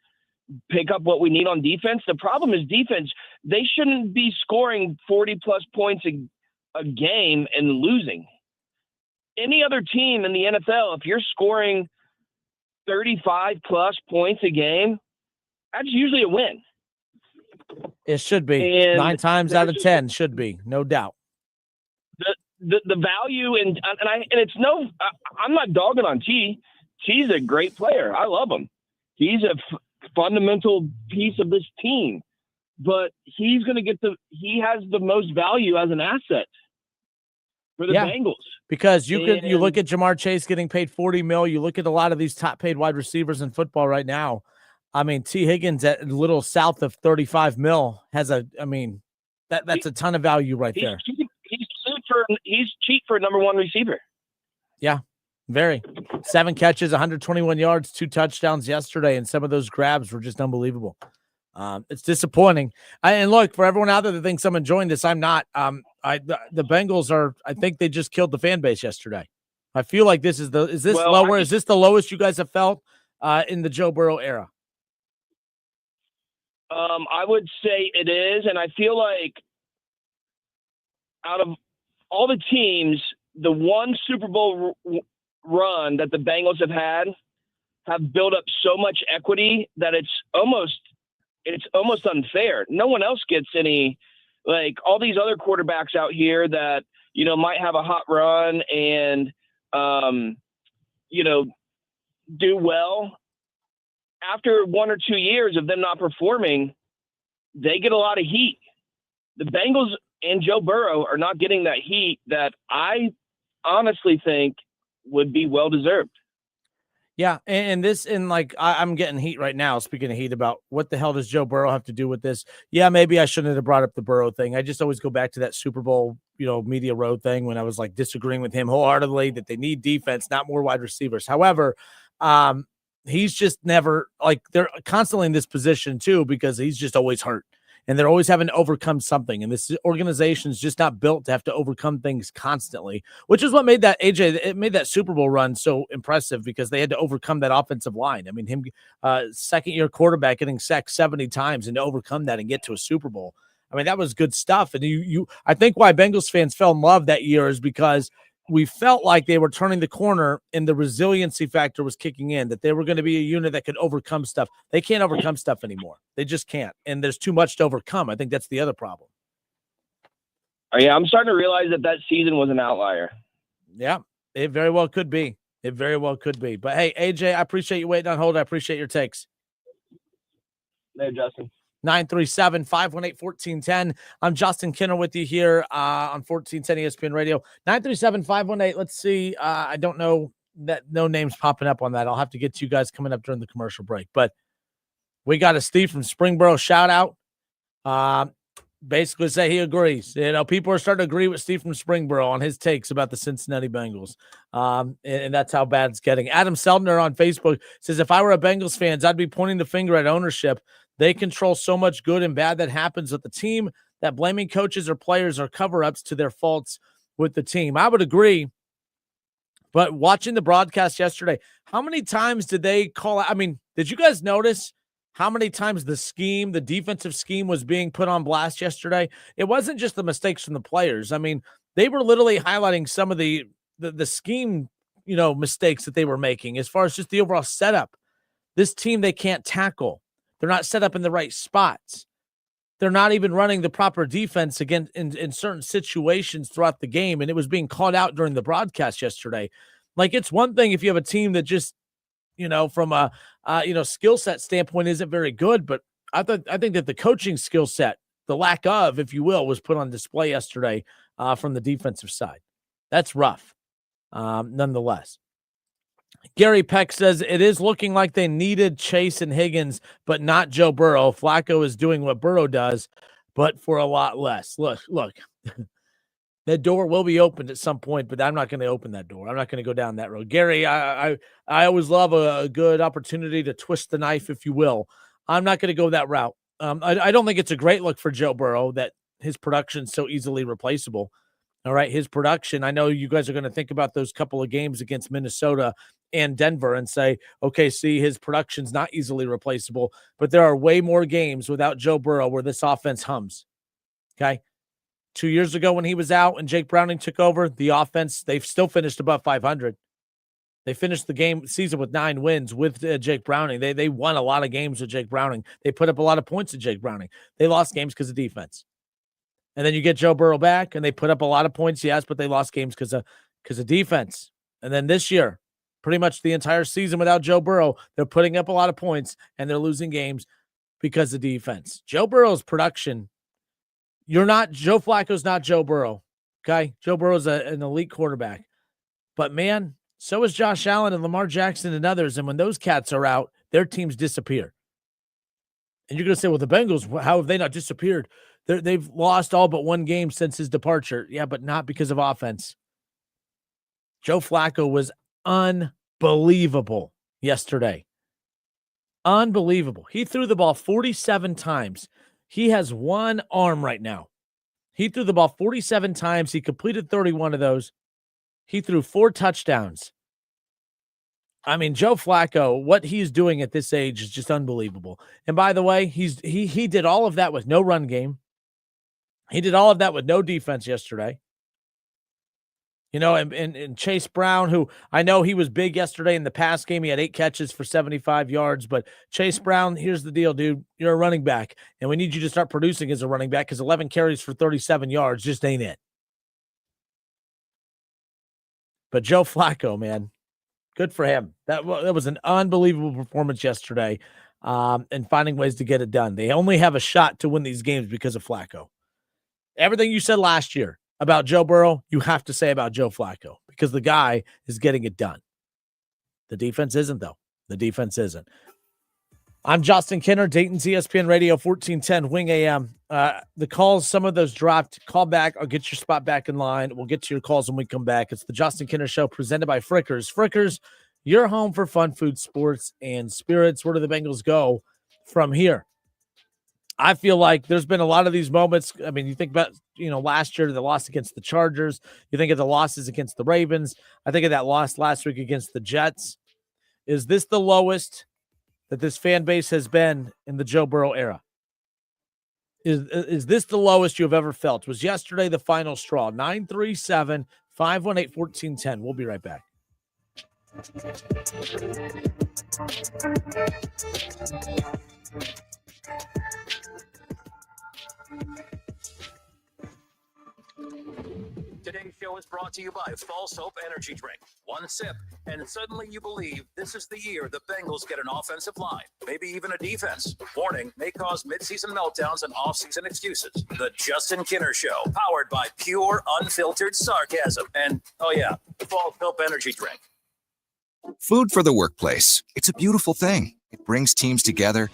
pick up what we need on defense? The problem is defense. They shouldn't be scoring 40 plus points a game and losing. Any other team in the NFL, if you're scoring 35 plus points a game, that's usually a win. It should be. And 9 times out of 10 should be, no doubt. The value and it's no, I'm not dogging on T. T's a great player. I love him. He's a fundamental piece of this team, but he's going to get he has the most value as an asset for the Bengals. Because you look at Jamar Chase getting paid $40 million. You look at a lot of these top paid wide receivers in football right now. I mean, T. Higgins at a little south of $35 million has that's a ton of value right there. He's cheap for a number one receiver. Yeah, very. 7 catches, 121 yards, 2 touchdowns yesterday, and some of those grabs were just unbelievable. It's disappointing. And look, for everyone out there that thinks I'm enjoying this, I'm not. The Bengals are. I think they just killed the fan base yesterday. I feel like this is lower? Is this the lowest you guys have felt in the Joe Burrow era? I would say it is, and I feel like out of all the teams, the one Super Bowl run that the Bengals have built up so much equity that it's almost unfair. No one else gets any, like all these other quarterbacks out here that, might have a hot run and, do well. After 1 or 2 years of them not performing, they get a lot of heat. The Bengals and Joe Burrow are not getting that heat that I honestly think would be well-deserved. Yeah, and I'm getting heat right now, speaking of heat, about what the hell does Joe Burrow have to do with this? Yeah, maybe I shouldn't have brought up the Burrow thing. I just always go back to that Super Bowl, media road thing when I was like disagreeing with him wholeheartedly that they need defense, not more wide receivers. However, he's just never, they're constantly in this position too because he's just always hurt. And they're always having to overcome something. And this organization is just not built to have to overcome things constantly, which is what made it made that Super Bowl run so impressive because they had to overcome that offensive line. I mean, him, second-year quarterback getting sacked 70 times and to overcome that and get to a Super Bowl. I mean, that was good stuff. And I think why Bengals fans fell in love that year is because we felt like they were turning the corner and the resiliency factor was kicking in, that they were going to be a unit that could overcome stuff. They can't overcome stuff anymore. They just can't. And there's too much to overcome. I think that's the other problem. Oh, yeah, I'm starting to realize that season was an outlier. Yeah, it very well could be. It very well could be. But, hey, AJ, I appreciate you waiting on hold. I appreciate your takes. Hey, Justin. 937-518-1410. I'm Justin Kinner with you here on 1410 ESPN Radio. 937-518. Let's see. I don't know that no names popping up on that. I'll have to get to you guys coming up during the commercial break. But we got a Steve from Springboro shout out. Basically say he agrees. People are starting to agree with Steve from Springboro on his takes about the Cincinnati Bengals. And that's how bad it's getting. Adam Seldner on Facebook says, if I were a Bengals fan, I'd be pointing the finger at ownership. They control so much good and bad that happens with the team that blaming coaches or players are cover-ups to their faults with the team. I would agree. But watching the broadcast yesterday, how many times did they call out? I mean, did you guys notice how many times the defensive scheme was being put on blast yesterday? It wasn't just the mistakes from the players. I mean, they were literally highlighting some of the scheme, mistakes that they were making as far as just the overall setup. This team, they can't tackle. They're not set up in the right spots. they're not even running the proper defense again in certain situations throughout the game. And it was being called out during the broadcast yesterday. Like, it's one thing if you have a team that just, from a, skill set standpoint isn't very good, but I think that the coaching skill set, the lack of, if you will, was put on display yesterday from the defensive side. That's rough, nonetheless. Gary Peck says it is looking like they needed Chase and Higgins, but not Joe Burrow. Flacco is doing what Burrow does, but for a lot less. Look, that door will be opened at some point, but I'm not going to open that door. I'm not going to go down that road. Gary, I always love a good opportunity to twist the knife, if you will. I'm not going to go that route. I don't think it's a great look for Joe Burrow that his production's so easily replaceable. All right, his production, I know you guys are going to think about those couple of games against Minnesota and Denver and say, okay, see, his production's not easily replaceable, but there are way more games without Joe Burrow where this offense hums. Okay? 2 years ago when he was out and Jake Browning took over, the offense, they've still finished above 500. They finished the season with 9 wins with Jake Browning. They won a lot of games with Jake Browning. They put up a lot of points with Jake Browning. They lost games because of defense. And then you get Joe Burrow back, and they put up a lot of points, yes, but they lost games because of defense. And then this year, pretty much the entire season without Joe Burrow, they're putting up a lot of points, and they're losing games because of defense. Joe Burrow's production, Joe Flacco's not Joe Burrow, okay? Joe Burrow's an elite quarterback. But, man, so is Josh Allen and Lamar Jackson and others, and when those cats are out, their teams disappear. And you're going to say, well, the Bengals, how have they not disappeared? They've lost all but one game since his departure. Yeah, but not because of offense. Joe Flacco was unbelievable yesterday. Unbelievable. He threw the ball 47 times. He has one arm right now. He threw the ball 47 times. He completed 31 of those. He threw 4 touchdowns. I mean, Joe Flacco, what he's doing at this age is just unbelievable. And by the way, he did all of that with no run game. He did all of that with no defense yesterday. And Chase Brown, who I know he was big yesterday in the pass game. He had 8 catches for 75 yards. But Chase Brown, here's the deal, dude. You're a running back, and we need you to start producing as a running back because 11 carries for 37 yards just ain't it. But Joe Flacco, man, good for him. That was an unbelievable performance yesterday, and finding ways to get it done. They only have a shot to win these games because of Flacco. Everything you said last year about Joe Burrow, you have to say about Joe Flacco because the guy is getting it done. The defense isn't, though. The defense isn't. I'm Justin Kinner, Dayton's ESPN Radio 1410 Wing AM. The calls, some of those dropped. Call back. I'll get your spot back in line. We'll get to your calls when we come back. It's the Justin Kinner Show presented by Frickers. Frickers, your home for fun food, sports, and spirits. Where do the Bengals go from here? I feel like there's been a lot of these moments. I mean, you think about, last year, the loss against the Chargers. You think of the losses against the Ravens. I think of that loss last week against the Jets. Is this the lowest that this fan base has been in the Joe Burrow era? Is this the lowest you've ever felt? Was yesterday the final straw? 937-518-1410. We'll be right back. Today's show is brought to you by False Hope Energy Drink. One sip, and suddenly you believe this is the year the Bengals get an offensive line, maybe even a defense. Warning, may cause midseason meltdowns and off-season excuses. The Justin Kinner Show, powered by pure, unfiltered sarcasm. And, oh yeah, False Hope Energy Drink. Food for the workplace. It's a beautiful thing. It brings teams together.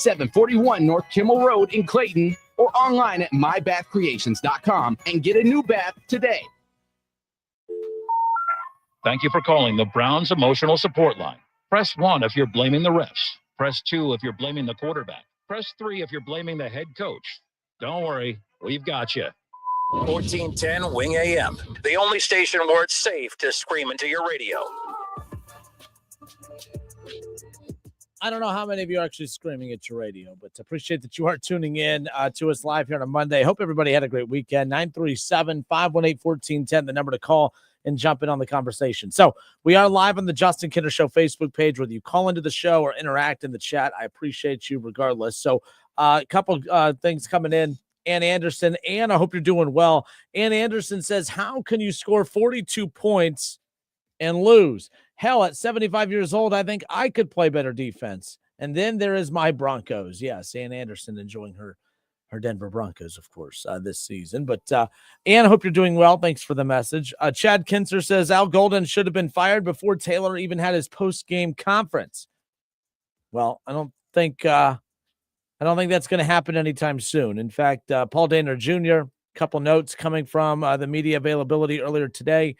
741 North Kimmel Road in Clayton, or online at mybathcreations.com and get a new bath today. Thank you for calling the Browns Emotional Support Line. Press 1 if you're blaming the refs. Press 2 if you're blaming the quarterback. Press 3 if you're blaming the head coach. Don't worry, we've got you. 1410 Wing AM, the only station where it's safe to scream into your radio. I don't know how many of you are actually screaming at your radio, but appreciate that you are tuning in to us live here on a Monday. Hope everybody had a great weekend. 937-518-1410, the number to call and jump in on the conversation. So we are live on the Justin Kinner Show Facebook page, whether you call into the show or interact in the chat. I appreciate you regardless. So a couple things coming in. Ann Anderson. Ann, I hope you're doing well. Ann Anderson says, how can you score 42 points and lose? Hell, at 75 years old, I think I could play better defense. And then there is my Broncos. Yes, Ann Anderson enjoying her Denver Broncos, of course, this season. But Ann, I hope you're doing well. Thanks for the message. Chad Kinzer says Al Golden should have been fired before Taylor even had his post-game conference. Well, I don't think that's going to happen anytime soon. In fact, Paul Dehner Jr., couple notes coming from the media availability earlier today.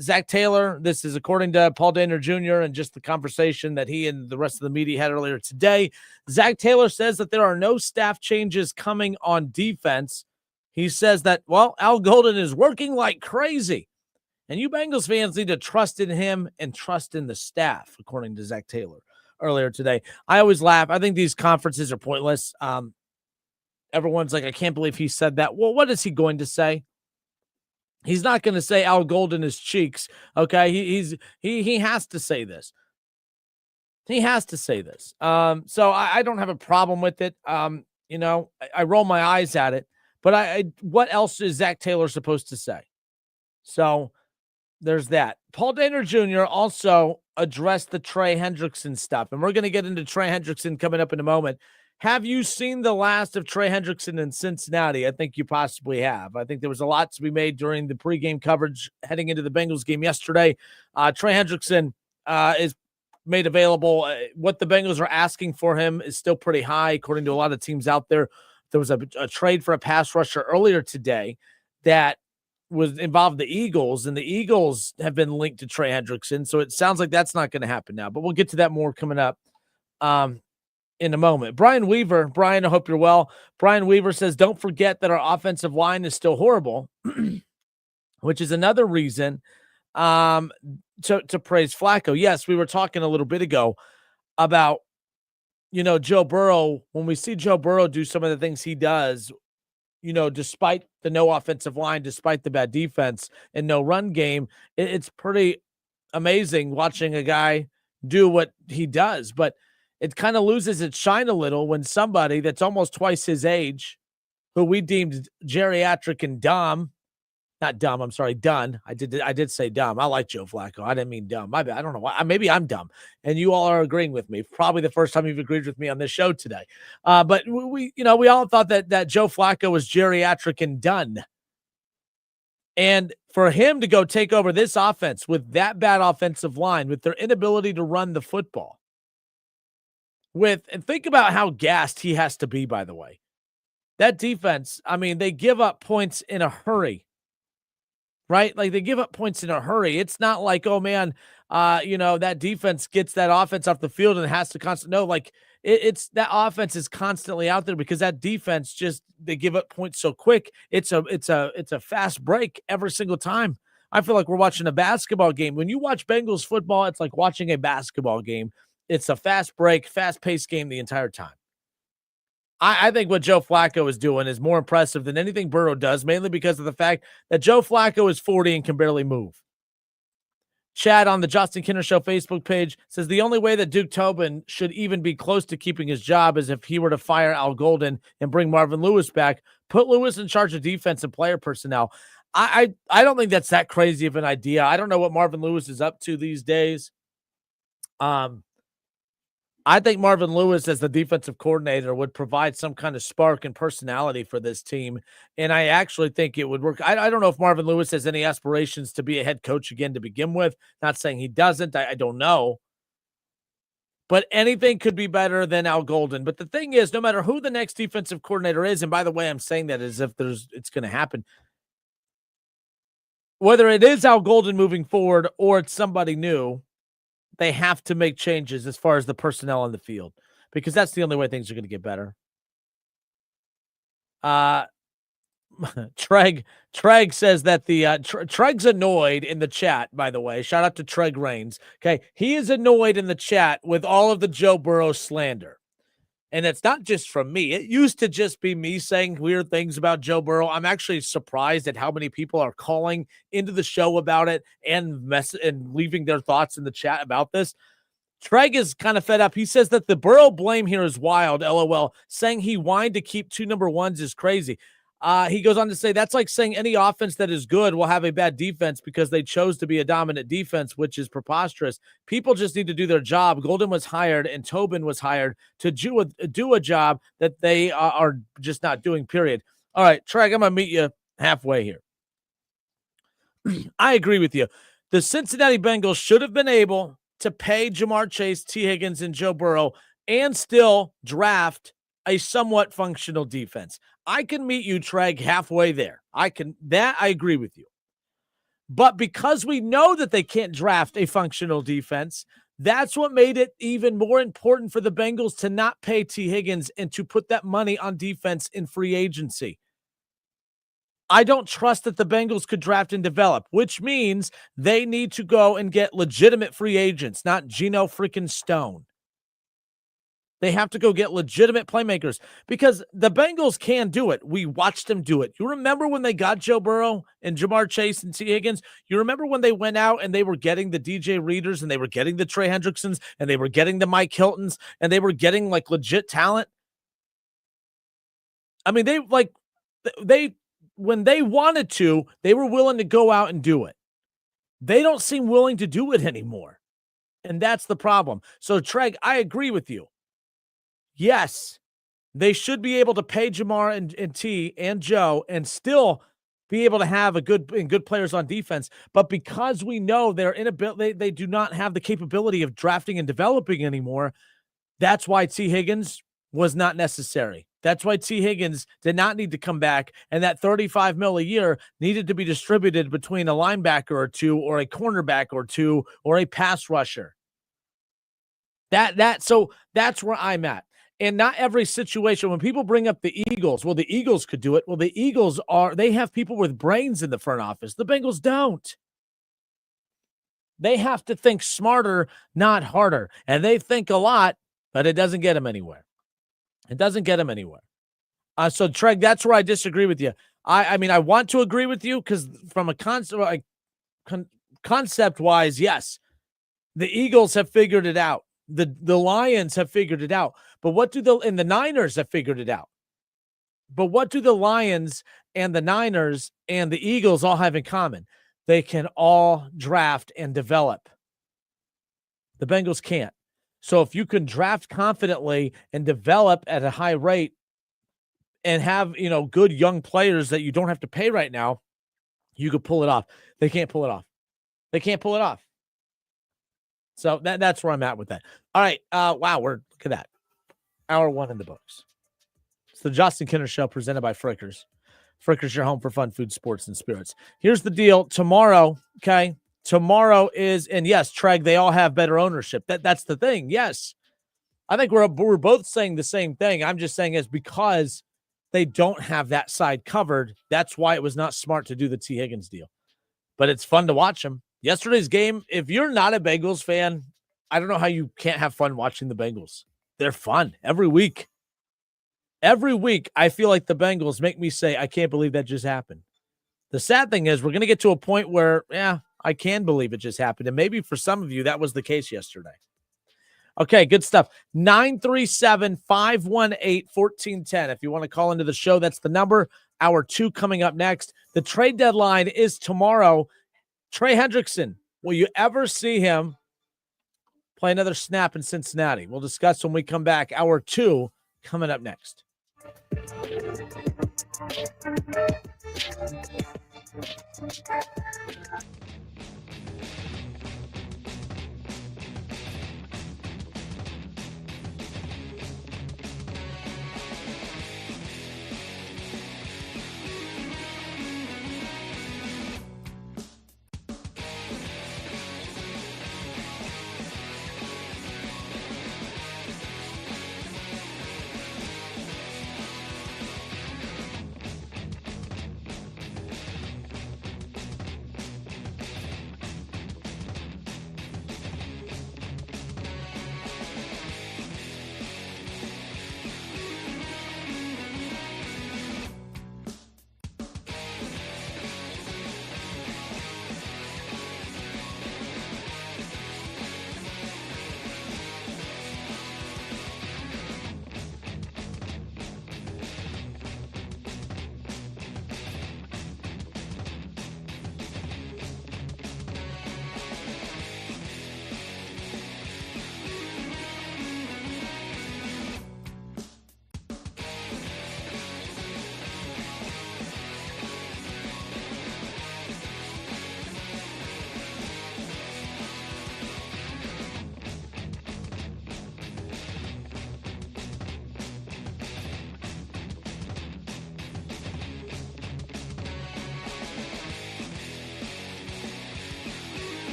Zach Taylor, this is according to Paul Dehner Jr. and just the conversation that he and the rest of the media had earlier today. Zach Taylor says that there are no staff changes coming on defense. He says that, well, Al Golden is working like crazy. And you Bengals fans need to trust in him and trust in the staff, according to Zach Taylor earlier today. I always laugh. I think these conferences are pointless. Everyone's like, I can't believe he said that. Well, what is he going to say? He's not going to say Al Golden is cheeks. Okay. He has to say this. He has to say this. So I don't have a problem with it. I roll my eyes at it, but what else is Zach Taylor supposed to say? So there's that. Paul Dehner Jr. also addressed the Trey Hendrickson stuff, and we're going to get into Trey Hendrickson coming up in a moment. Have you seen the last of Trey Hendrickson in Cincinnati? I think you possibly have. I think there was a lot to be made during the pregame coverage heading into the Bengals game yesterday. Trey Hendrickson is made available. What the Bengals are asking for him is still pretty high, according to a lot of teams out there. There was a trade for a pass rusher earlier today that was involved the Eagles, and the Eagles have been linked to Trey Hendrickson. So it sounds like that's not going to happen now, but we'll get to that more coming up. In a moment. Brian, I hope you're well. Brian Weaver says, don't forget that our offensive line is still horrible, which is another reason to praise Flacco. Yes, we were talking a little bit ago about, Joe Burrow. When we see Joe Burrow do some of the things he does, despite the no offensive line, despite the bad defense and no run game, it's pretty amazing watching a guy do what he does. But it kind of loses its shine a little when somebody that's almost twice his age, who we deemed geriatric and dumb, not dumb, I'm sorry, done. I did say dumb. I like Joe Flacco. I didn't mean dumb. My bad. I don't know why. Maybe I'm dumb, and you all are agreeing with me. Probably the first time you've agreed with me on this show today. But we all thought that Joe Flacco was geriatric and done. And for him to go take over this offense with that bad offensive line, with their inability to run the football, and think about how gassed he has to be, by the way. That defense, they give up points in a hurry, right? Like they give up points in a hurry. It's not like, oh man, that defense gets that offense off the field and has to it's that offense is constantly out there because that defense they give up points so quick. It's a fast break every single time. I feel like we're watching a basketball game. When you watch Bengals football, it's like watching a basketball game. It's a fast break, fast-paced game the entire time. I think what Joe Flacco is doing is more impressive than anything Burrow does, mainly because of the fact that Joe Flacco is 40 and can barely move. Chad on the Justin Kinner Show Facebook page says the only way that Duke Tobin should even be close to keeping his job is if he were to fire Al Golden and bring Marvin Lewis back, put Lewis in charge of defense and player personnel. I don't think that's that crazy of an idea. I don't know what Marvin Lewis is up to these days. I think Marvin Lewis as the defensive coordinator would provide some kind of spark and personality for this team. And I actually think it would work. I don't know if Marvin Lewis has any aspirations to be a head coach again to begin with. Not saying he doesn't. I don't know. but anything could be better than Al Golden. But the thing is, no matter who the next defensive coordinator is, and by the way, I'm saying that as if it's going to happen, whether it is Al Golden moving forward or it's somebody new, they have to make changes as far as the personnel on the field, because that's the only way things are going to get better. Treg says that the Treg's annoyed in the chat, by the way. Shout out to Treg Reigns. Okay. He is annoyed in the chat with all of the Joe Burrow slander. And it's not just from me. It used to just be me saying weird things about Joe Burrow. I'm actually surprised at how many people are calling into the show about it and leaving their thoughts in the chat about this. Treg is kind of fed up. He says that the Burrow blame here is wild, LOL. Saying he whined to keep 2 number ones is crazy. He goes on to say that's like saying any offense that is good will have a bad defense because they chose to be a dominant defense, which is preposterous. People just need to do their job. Golden was hired and Tobin was hired to do a job that they are just not doing, period. All right, Treg, I'm going to meet you halfway here. I agree with you. The Cincinnati Bengals should have been able to pay Jamar Chase, T. Higgins, and Joe Burrow and still draft a somewhat functional defense. I can meet you, Treg, halfway there. I agree with you. But because we know that they can't draft a functional defense, that's what made it even more important for the Bengals to not pay T. Higgins and to put that money on defense in free agency. I don't trust that the Bengals could draft and develop, which means they need to go and get legitimate free agents, not Geno freaking Stone. They have to go get legitimate playmakers because the Bengals can do it. We watched them do it. You remember when they got Joe Burrow and Jamar Chase and T. Higgins? You remember when they went out and they were getting the DJ Readers and they were getting the Trey Hendricksons and they were getting the Mike Hiltons and they were getting like legit talent? I mean, when they wanted to, they were willing to go out and do it. They don't seem willing to do it anymore. And that's the problem. So, Treg, I agree with you. Yes, they should be able to pay Jamar and T and Joe and still be able to have good players on defense. But because we know they're inability, they do not have the capability of drafting and developing anymore. That's why T. Higgins was not necessary. That's why T. Higgins did not need to come back, and that $35 million a year needed to be distributed between a linebacker or two, or a cornerback or two, or a pass rusher. So that's where I'm at. And not every situation, when people bring up the Eagles, well, the Eagles could do it. Well, the Eagles they have people with brains in the front office. The Bengals don't. They have to think smarter, not harder. And they think a lot, but it doesn't get them anywhere. It doesn't get them anywhere. So, Treg, that's where I disagree with you. I mean, I want to agree with you because from a concept-wise, yes, the Eagles have figured it out. The Lions have figured it out. But the Niners have figured it out. But what do the Lions and the Niners and the Eagles all have in common? They can all draft and develop. The Bengals can't. So if you can draft confidently and develop at a high rate and have, good young players that you don't have to pay right now, you could pull it off. They can't pull it off. They can't pull it off. So that's where I'm at with that. All right. Wow. Look at that. Hour 1 in the books. It's the Justin Kinner Show presented by Frickers. Frickers, your home for fun, food, sports, and spirits. Here's the deal. Tomorrow, okay? Tomorrow is, and yes, Treg, they all have better ownership. That's the thing. Yes. I think we're both saying the same thing. I'm just saying it's because they don't have that side covered. That's why it was not smart to do the T. Higgins deal. But it's fun to watch them. Yesterday's game, if you're not a Bengals fan, I don't know how you can't have fun watching the Bengals. They're fun every week. Every week, I feel like the Bengals make me say, I can't believe that just happened. The sad thing is we're going to get to a point where, I can believe it just happened. And maybe for some of you, that was the case yesterday. Okay, good stuff. 937-518-1410. If you want to call into the show, that's the number. Hour 2 coming up next. The trade deadline is tomorrow. Trey Hendrickson, will you ever see him play another snap in Cincinnati? We'll discuss when we come back. Hour 2 coming up next.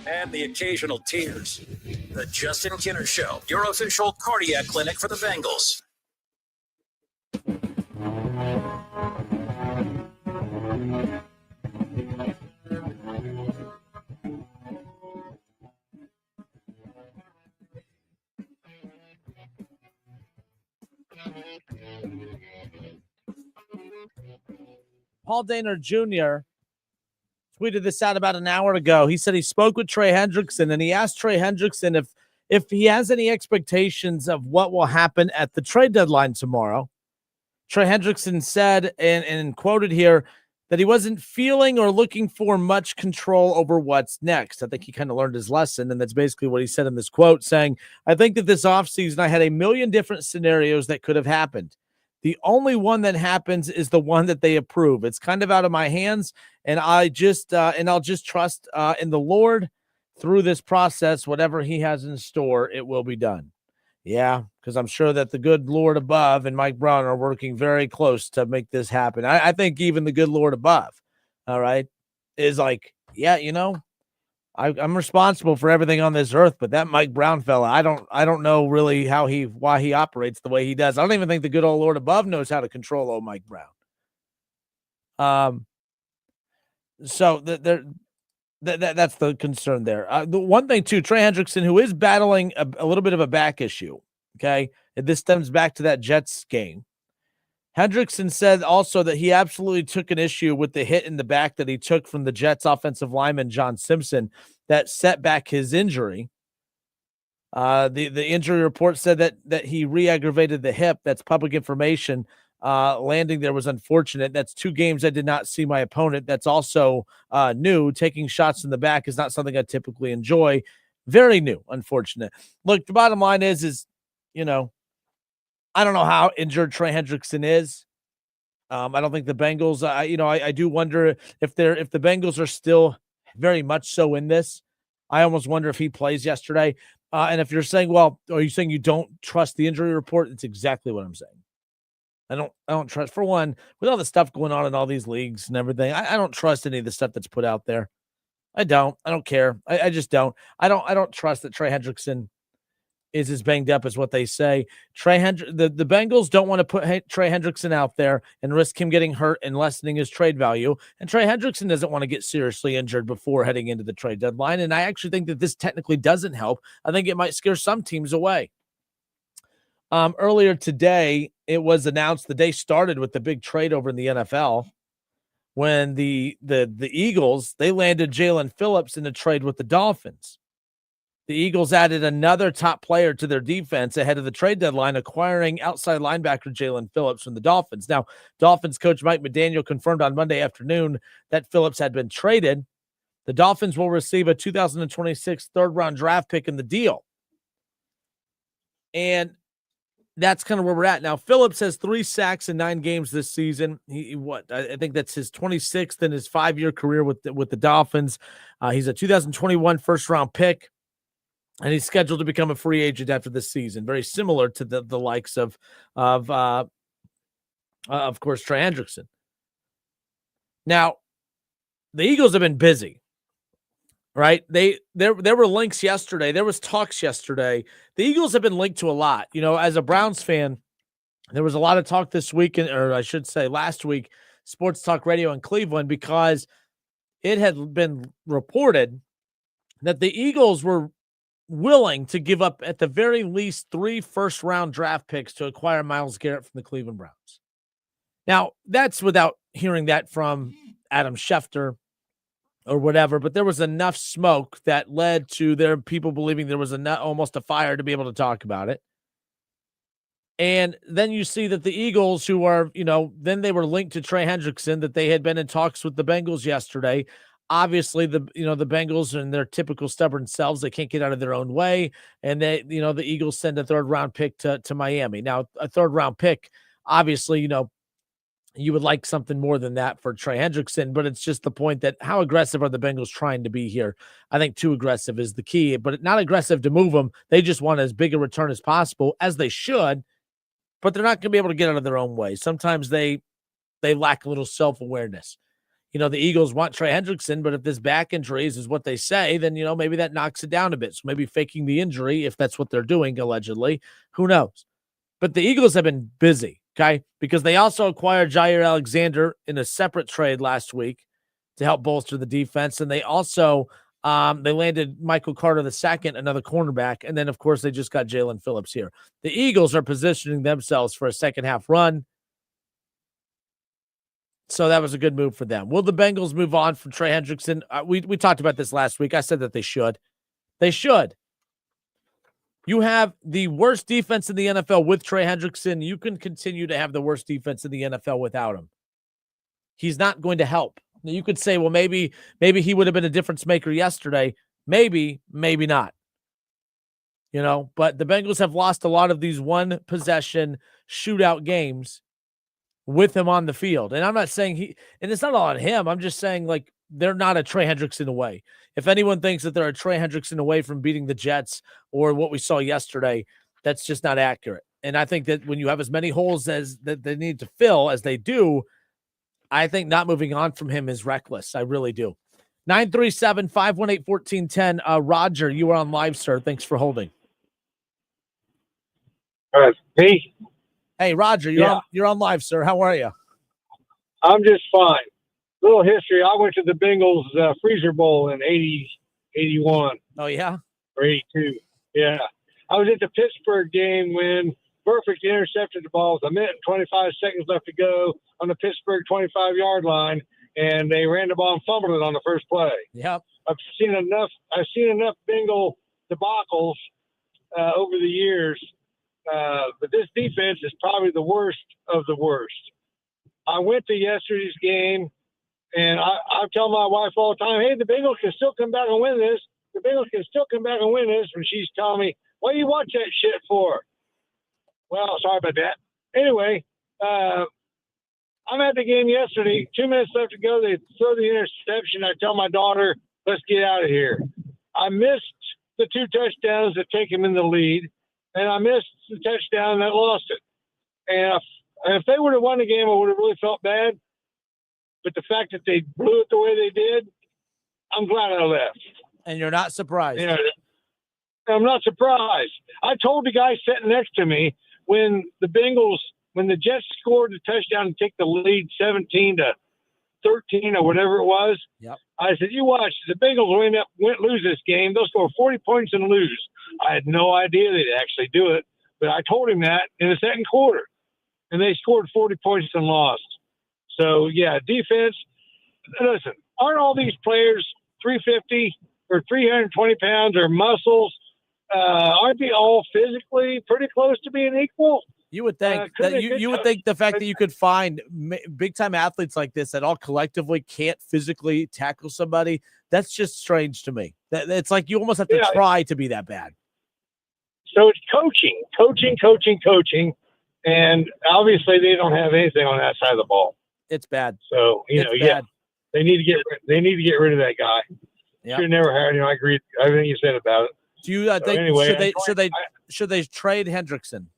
and the occasional tears. The Justin Kinner Show, your official cardiac clinic for the Bengals. Paul Dehner Jr. tweeted this out about an hour ago. He said he spoke with Trey Hendrickson, and he asked Trey Hendrickson if he has any expectations of what will happen at the trade deadline tomorrow. Trey Hendrickson said, and quoted here, that he wasn't feeling or looking for much control over what's next. I think he kind of learned his lesson, and that's basically what he said in this quote, saying, I think that this offseason I had a million different scenarios that could have happened. The only one that happens is the one that they approve. It's kind of out of my hands, and I'll just trust in the Lord through this process. Whatever he has in store, it will be done. Yeah, because I'm sure that the good Lord above and Mike Brown are working very close to make this happen. I think even the good Lord above, all right, is like, yeah, I'm responsible for everything on this earth, but that Mike Brown fella, I don't know really why he operates the way he does. I don't even think the good old Lord above knows how to control old Mike Brown. So that's the concern there. The one thing too, Trey Hendrickson, who is battling a little bit of a back issue. Okay, and this stems back to that Jets game. Hendrickson said also that he absolutely took an issue with the hit in the back that he took from the Jets offensive lineman John Simpson that set back his injury. The injury report said that he re-aggravated the hip. That's public information. Landing there was unfortunate. That's 2 games I did not see my opponent. That's also new. Taking shots in the back is not something I typically enjoy. Very new, unfortunate. Look, the bottom line is I don't know how injured Trey Hendrickson is. I don't think the Bengals, I do wonder if the Bengals are still very much so in this. I almost wonder if he plays yesterday. And if you're saying, well, are you saying you don't trust the injury report? It's exactly what I'm saying. I don't trust, for one, with all the stuff going on in all these leagues and everything. I don't trust any of the stuff that's put out there. I don't care. I just don't. I don't trust that Trey Hendrickson is as banged up as what they say. The Bengals don't want to put Trey Hendrickson out there and risk him getting hurt and lessening his trade value. And Trey Hendrickson doesn't want to get seriously injured before heading into the trade deadline. And I actually think that this technically doesn't help. I think it might scare some teams away. Earlier today, it was announced the day started with the big trade over in the NFL when the Eagles, they landed Jalen Phillips in a trade with the Dolphins. The Eagles added another top player to their defense ahead of the trade deadline, acquiring outside linebacker Jalen Phillips from the Dolphins. Now, Dolphins coach Mike McDaniel confirmed on Monday afternoon that Phillips had been traded. The Dolphins will receive a 2026 third-round draft pick in the deal. And that's kind of where we're at. Now, Phillips has 3 sacks in 9 games this season. I think that's his 26th in his 5-year career with the Dolphins. He's a 2021 first-round pick. And he's scheduled to become a free agent after this season, very similar to the likes of course, Trey Hendrickson. Now, the Eagles have been busy, right? There were links yesterday. There was talks yesterday. The Eagles have been linked to a lot. As a Browns fan, there was a lot of talk this week, or I should say last week, Sports Talk Radio in Cleveland, because it had been reported that the Eagles were willing to give up at the very least 3 first-round draft picks to acquire Myles Garrett from the Cleveland Browns. Now, that's without hearing that from Adam Schefter or whatever, but there was enough smoke that led to their people believing there was almost a fire to be able to talk about it. And then you see that the Eagles, who are, then they were linked to Trey Hendrickson, that they had been in talks with the Bengals yesterday. Obviously, the Bengals and their typical stubborn selves, they can't get out of their own way. And the Eagles send a 3rd round pick to Miami. Now, a 3rd round pick, obviously, you would like something more than that for Trey Hendrickson, but it's just the point that how aggressive are the Bengals trying to be here? I think too aggressive is the key, but not aggressive to move them. They just want as big a return as possible, as they should, but they're not going to be able to get out of their own way. Sometimes they lack a little self-awareness. the Eagles want Trey Hendrickson, but if this back injury is what they say, then, maybe that knocks it down a bit. So maybe faking the injury, if that's what they're doing, allegedly, who knows? But the Eagles have been busy, okay? Because they also acquired Jair Alexander in a separate trade last week to help bolster the defense. And they also they landed Michael Carter II, another cornerback. And then, of course, they just got Jalen Phillips here. The Eagles are positioning themselves for a second half run. So that was a good move for them. Will the Bengals move on from Trey Hendrickson? We talked about this last week. I said that they should. They should. You have the worst defense in the NFL with Trey Hendrickson. You can continue to have the worst defense in the NFL without him. He's not going to help. You could say, well, maybe he would have been a difference maker yesterday. Maybe not. But the Bengals have lost a lot of these one possession shootout games with him on the field. And I'm not saying and it's not all on him. I'm just saying, like, they're not a Trey Hendrickson away. If anyone thinks that they're a Trey Hendrickson away from beating the Jets or what we saw yesterday, that's just not accurate. And I think that when you have as many holes as that they need to fill as they do, I think not moving on from him is reckless. I really do. 937-518-1410. Roger, you are on live, sir. Thanks for holding. Me? Hey, Roger, you're on live, sir. How are you? I'm just fine. Little history. I went to the Bengals Freezer Bowl in 81 Oh, yeah? or 82. Yeah. I was at the Pittsburgh game when Perfect intercepted the ball with 1:25 left to go on the Pittsburgh 25-yard line, and they ran the ball and fumbled it on the first play. Yep. I've seen enough Bengal debacles over the years, but this defense is probably the worst of the worst. I went to yesterday's game, and I tell my wife all the time, hey, the Bengals can still come back and win this. The Bengals can still come back and win this. And she's telling me, what do you watch that shit for? Well, sorry about that. Anyway, I'm at the game yesterday. 2 minutes left to go. They throw the interception. I tell my daughter, let's get out of here. I missed the 2 touchdowns that take him in the lead, and I missed the touchdown that lost it. And if they would have won the game, I would have really felt bad. But the fact that they blew it the way they did, I'm glad I left. And you're not surprised. I'm not surprised. I told the guy sitting next to me when the Jets scored the touchdown to take the lead 17-13 or whatever it was. Yep. I said, you watch, the Bengals lose this game. They'll score 40 points and lose. I had no idea they'd actually do it, but I told him that in the second quarter, and they scored 40 points and lost. So, yeah, defense. Listen, aren't all these players 350 or 320 pounds or muscles? Aren't they all physically pretty close to being equal? You would think that you would think the fact that you could find big time athletes like this that all collectively can't physically tackle somebody, that's just strange to me. That it's like you almost have to try to be that bad. So it's coaching, and obviously they don't have anything on that side of the ball. It's bad. So they need to get rid of that guy. Yep. Should have never hired him. I agree with everything you said about it. Do you think should they trade Hendrickson?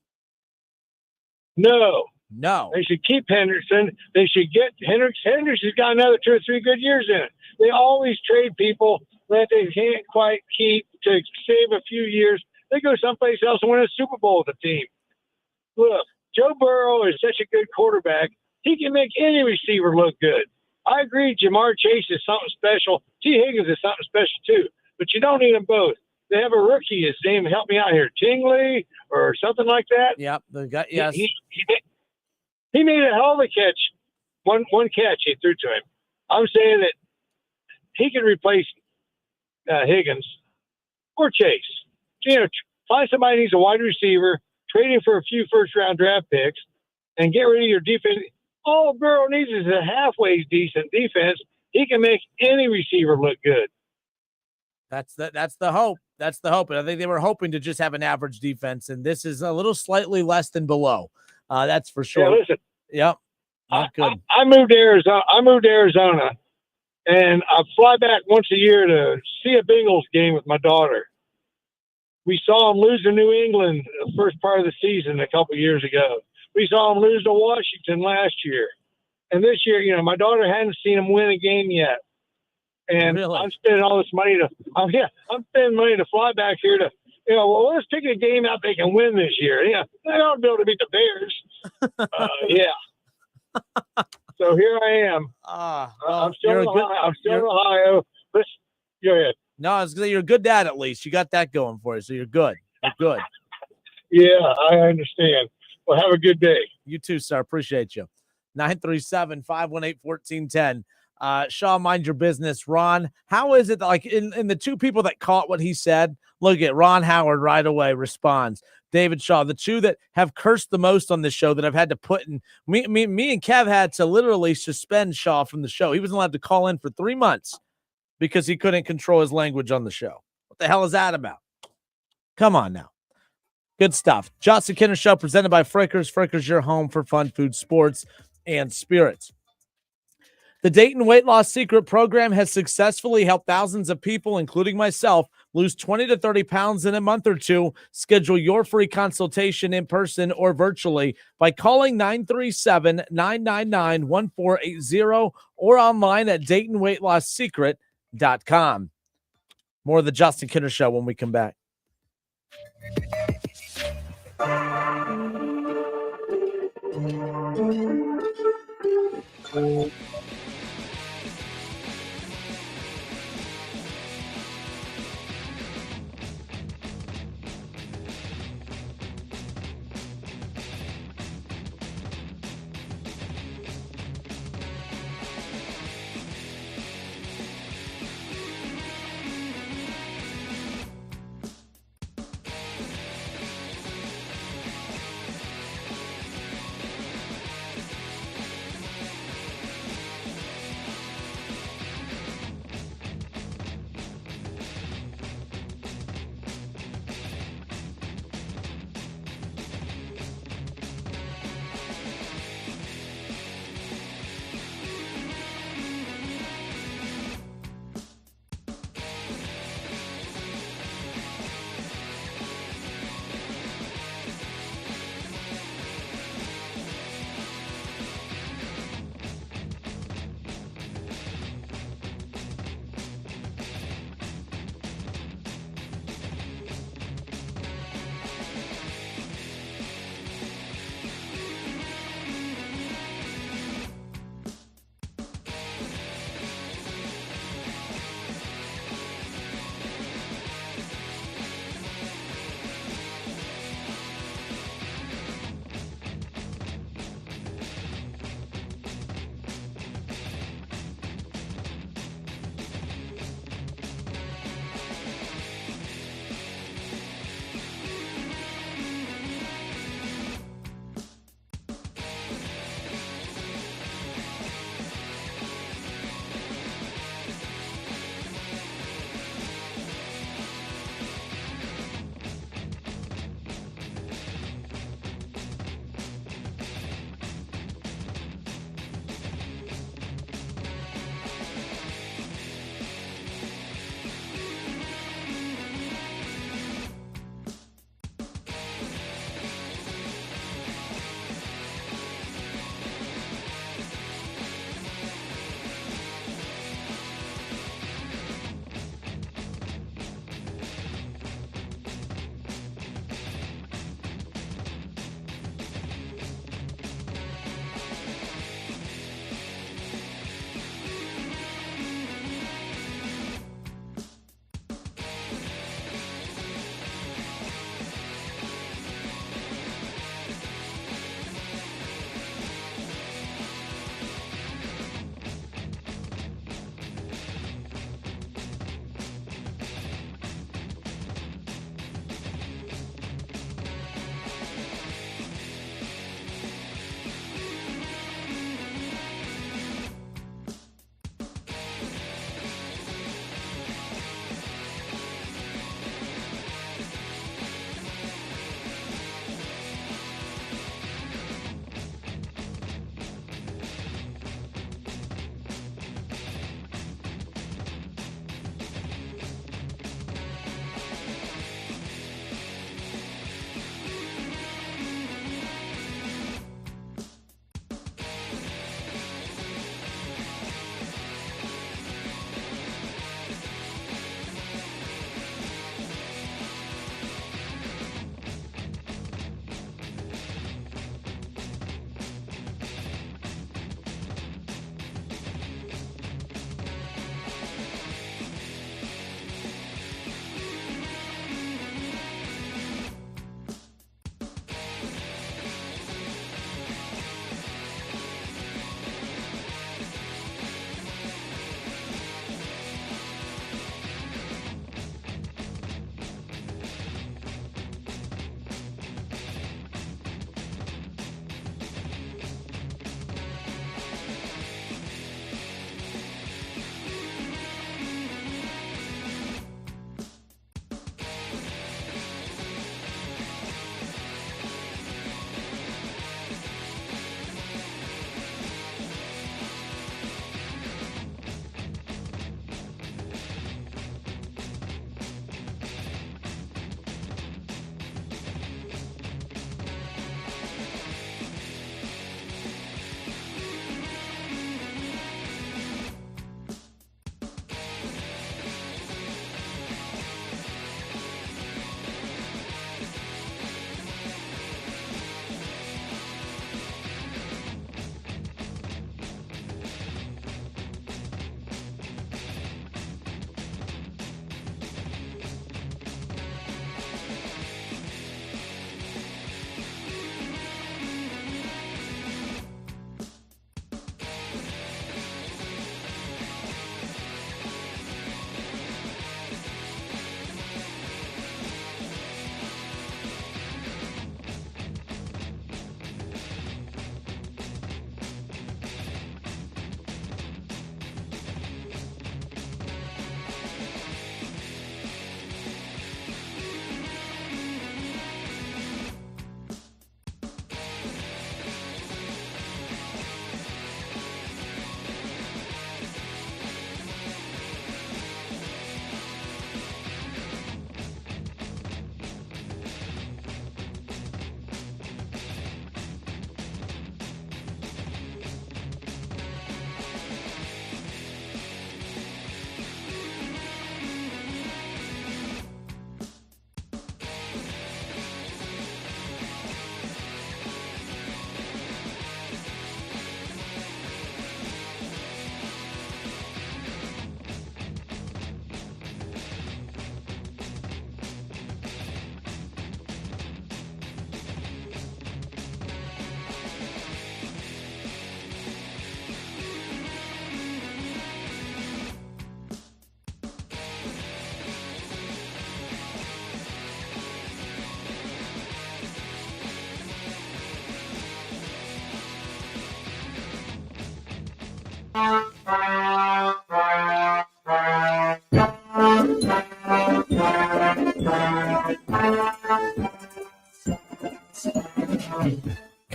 No. They should keep Hendrickson. They should get Hendrickson's got another 2 or 3 good years in it. They always trade people that they can't quite keep to save a few years. They go someplace else and win a Super Bowl with the team. Look, Joe Burrow is such a good quarterback. He can make any receiver look good. I agree Jamar Chase is something special. T. Higgins is something special too. But you don't need them both. They have a rookie. His name, help me out here, Tingley or something like that. Yep, the guy. Yes, he made a hell of a catch. One catch he threw to him. I'm saying that he can replace Higgins or Chase. Find somebody who needs a wide receiver, trade him for a few first-round draft picks, and get rid of your defense. All Burrow needs is a halfway decent defense. He can make any receiver look good. That's the hope. That's the hope. And I think they were hoping to just have an average defense, and this is a little slightly less than below. That's for sure. Yeah, listen. Yep. Not good. I moved to Arizona, and I fly back once a year to see a Bengals game with my daughter. We saw them lose to New England the first part of the season a couple years ago. We saw them lose to Washington last year. And this year, you know, my daughter hadn't seen him win a game yet. And Really? I'm spending all this money I'm spending money to fly back here to, you know, well, let's pick a game out they can win this year. Yeah, they ought to be able to beat the Bears. Yeah. So here I am. Well, I'm still you're in a good. Ohio. I'm still in Ohio. Let's go ahead. No, I was gonna say you're a good dad at least. You got that going for you, so you're good. You're good. Yeah, I understand. Well, have a good day. You too, sir. Appreciate you. 937-518-1410. Shaw, mind your business. Ron, how is it that, like, in the two people that caught what he said? Look at Ron Howard right away responds. David Shaw, the two that have cursed the most on this show that I've had to put in. Me and Kev had to literally suspend Shaw from the show. He wasn't allowed to call in for 3 months because he couldn't control his language on the show. What the hell is that about? Come on now. Good stuff. Johnson Kinner Show presented by Frickers. Frickers, your home for fun, food, sports, and spirits. The Dayton Weight Loss Secret Program has successfully helped thousands of people, including myself, lose 20 to 30 pounds in a month or two. Schedule your free consultation in person or virtually by calling 937-999-1480 or online at DaytonWeightLossSecret.com. More of the Justin Kinner Show when we come back.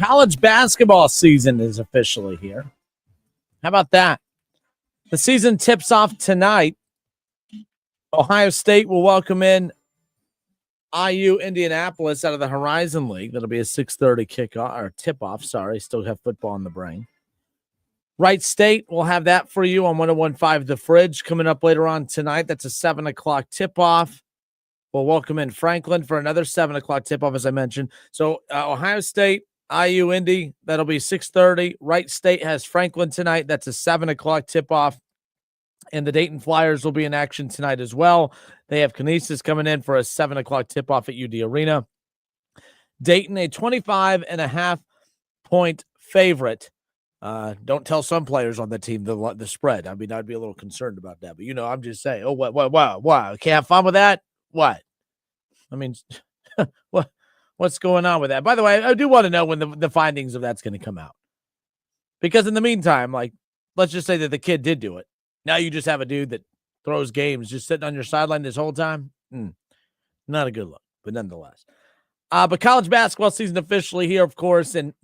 college basketball season is officially here. How about that? The season tips off tonight. Ohio State will welcome in IU Indianapolis out of the Horizon League. That'll be a 6:30 kickoff or tip-off. Sorry, still have football in the brain. Wright State, we'll have that for you on 101.5 The Fridge coming up later on tonight. That's a 7 o'clock tip-off. We'll welcome in Franklin for another 7 o'clock tip-off, as I mentioned. So Ohio State, IU Indy, that'll be 6:30. Wright State has Franklin tonight. That's a 7 o'clock tip-off. And the Dayton Flyers will be in action tonight as well. They have Canisius coming in for a 7 o'clock tip-off at UD Arena. Dayton, a 25.5-point favorite. Don't tell some players on the team the spread. I mean, I'd be a little concerned about that. But, I'm just saying, what? Can't have fun with that? What? I mean, what's going on with that? By the way, I do want to know when the findings of that's going to come out. Because in the meantime, let's just say that the kid did do it. Now you just have a dude that throws games just sitting on your sideline this whole time. Not a good look, but nonetheless. But college basketball season officially here, of course, and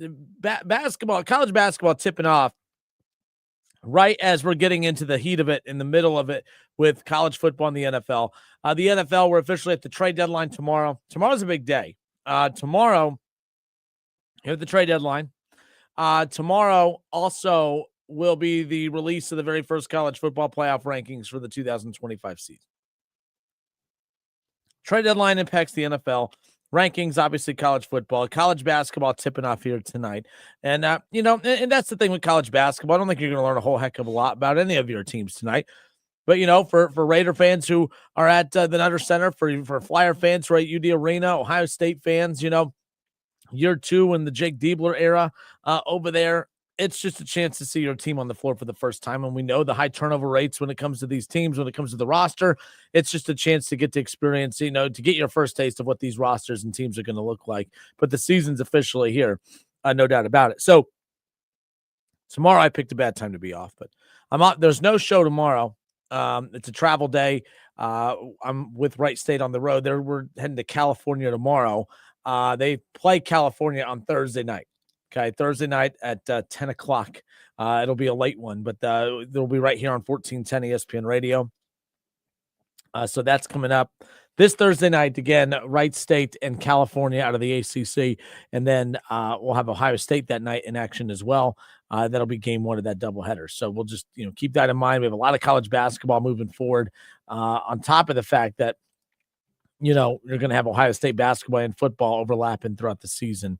college basketball tipping off right as we're getting into the heat of it, in the middle of it with college football and the NFL. The NFL, we're officially at the trade deadline tomorrow. Tomorrow's a big day. Tomorrow, here at the trade deadline. Tomorrow also will be the release of the very first college football playoff rankings for the 2025 season. Trade deadline impacts the NFL. Rankings, obviously, college football. College basketball tipping off here tonight. And, and that's the thing with college basketball. I don't think you're going to learn a whole heck of a lot about any of your teams tonight. But, for Raider fans who are at the Nutter Center, for Flyer fans who are at UD Arena, Ohio State fans, year two in the Jake Diebler era over there, it's just a chance to see your team on the floor for the first time. And we know the high turnover rates when it comes to these teams, when it comes to the roster. It's just a chance to get to experience, to get your first taste of what these rosters and teams are going to look like. But the season's officially here, no doubt about it. So tomorrow I picked a bad time to be off, but I'm out. There's no show tomorrow. It's a travel day. I'm with Wright State on the road. We're heading to California tomorrow. They play California on Thursday night. Okay, Thursday night at 10 o'clock. It'll be a late one, but they'll be right here on 1410 ESPN Radio. So that's coming up this Thursday night. Again, Wright State and California out of the ACC. And then we'll have Ohio State that night in action as well. That'll be game one of that doubleheader. So we'll just keep that in mind. We have a lot of college basketball moving forward, on top of the fact that, you're going to have Ohio State basketball and football overlapping throughout the season.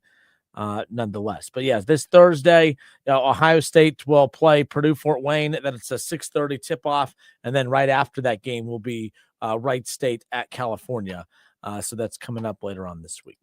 Nonetheless. But yes, this Thursday, Ohio State will play Purdue-Fort Wayne. That's a 6:30 tip-off. And then right after that game will be Wright State at California. So that's coming up later on this week.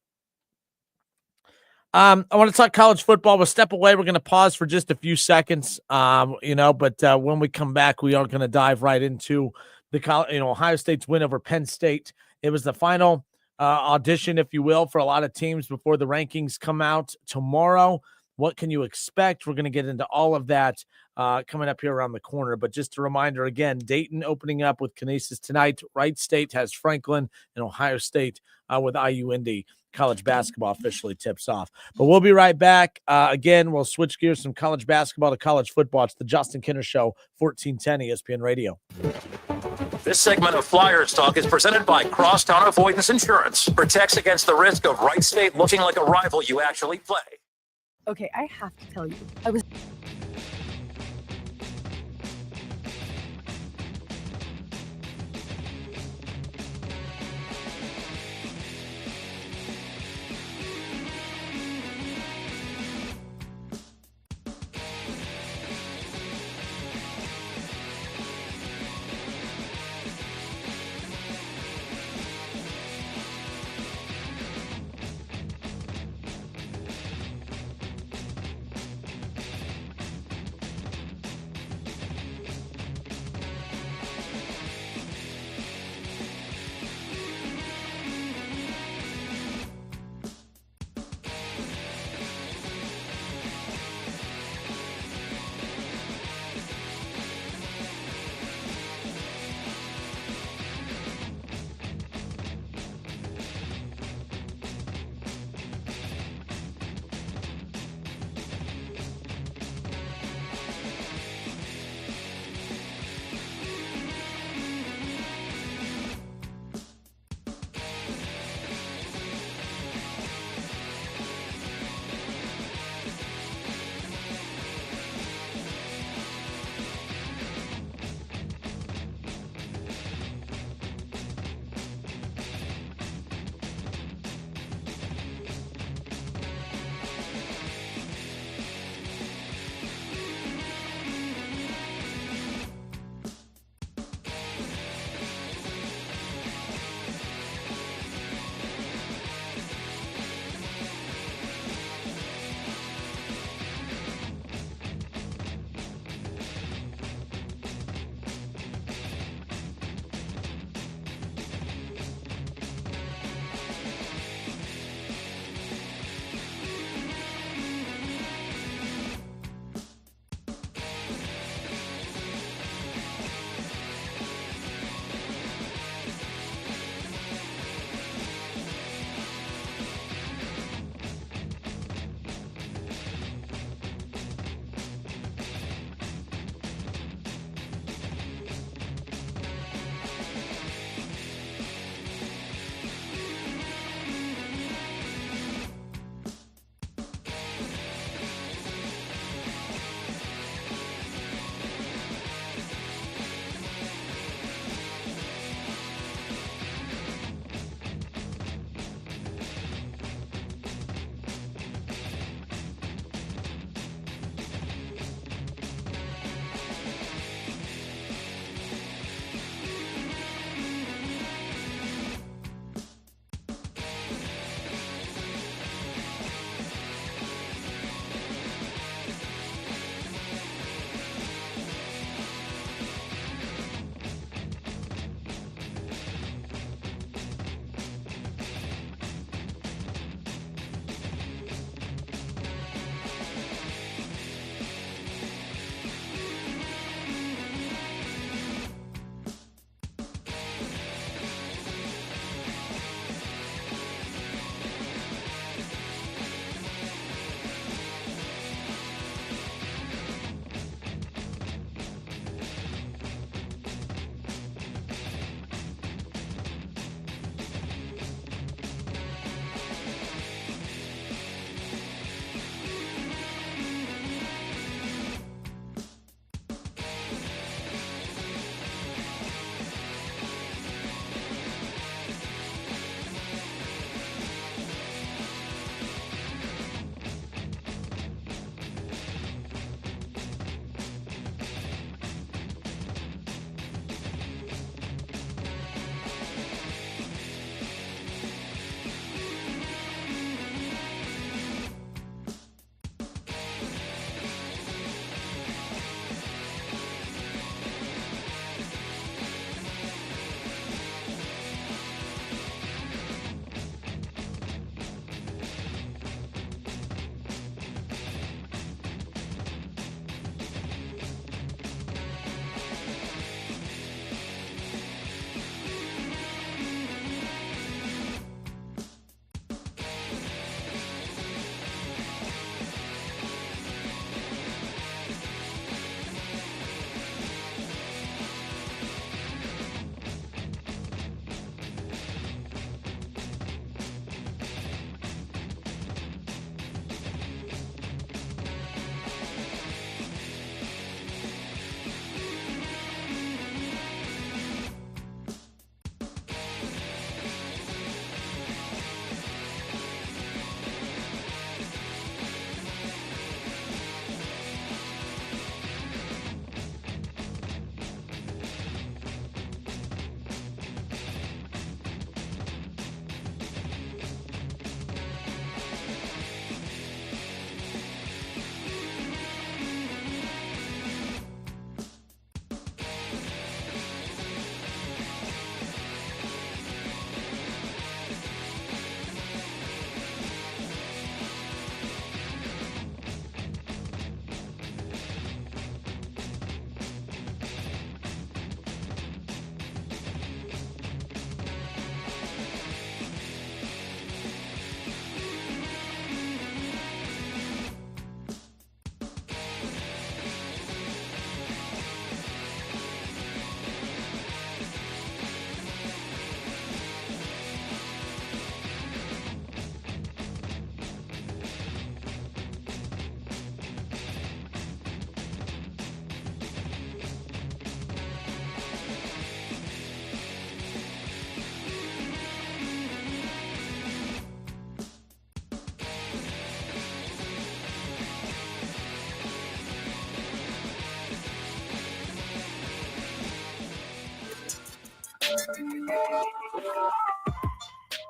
I want to talk college football. We'll step away. We're going to pause for just a few seconds, but when we come back, we are going to dive right into the Ohio State's win over Penn State. It was the final audition, if you will, for a lot of teams before the rankings come out tomorrow. What can you expect? We're going to get into all of that coming up here around the corner. But just a reminder, again, Dayton opening up with Canisius tonight. Wright State has Franklin, and Ohio State with IU Indy. College basketball officially tips off. But we'll be right back. Again, we'll switch gears from college basketball to college football. It's the Justin Kinner Show, 1410 ESPN Radio. This segment of Flyers Talk is presented by Crosstown Avoidance Insurance. Protects against the risk of Wright State looking like a rival you actually play. Okay, I have to tell you, I was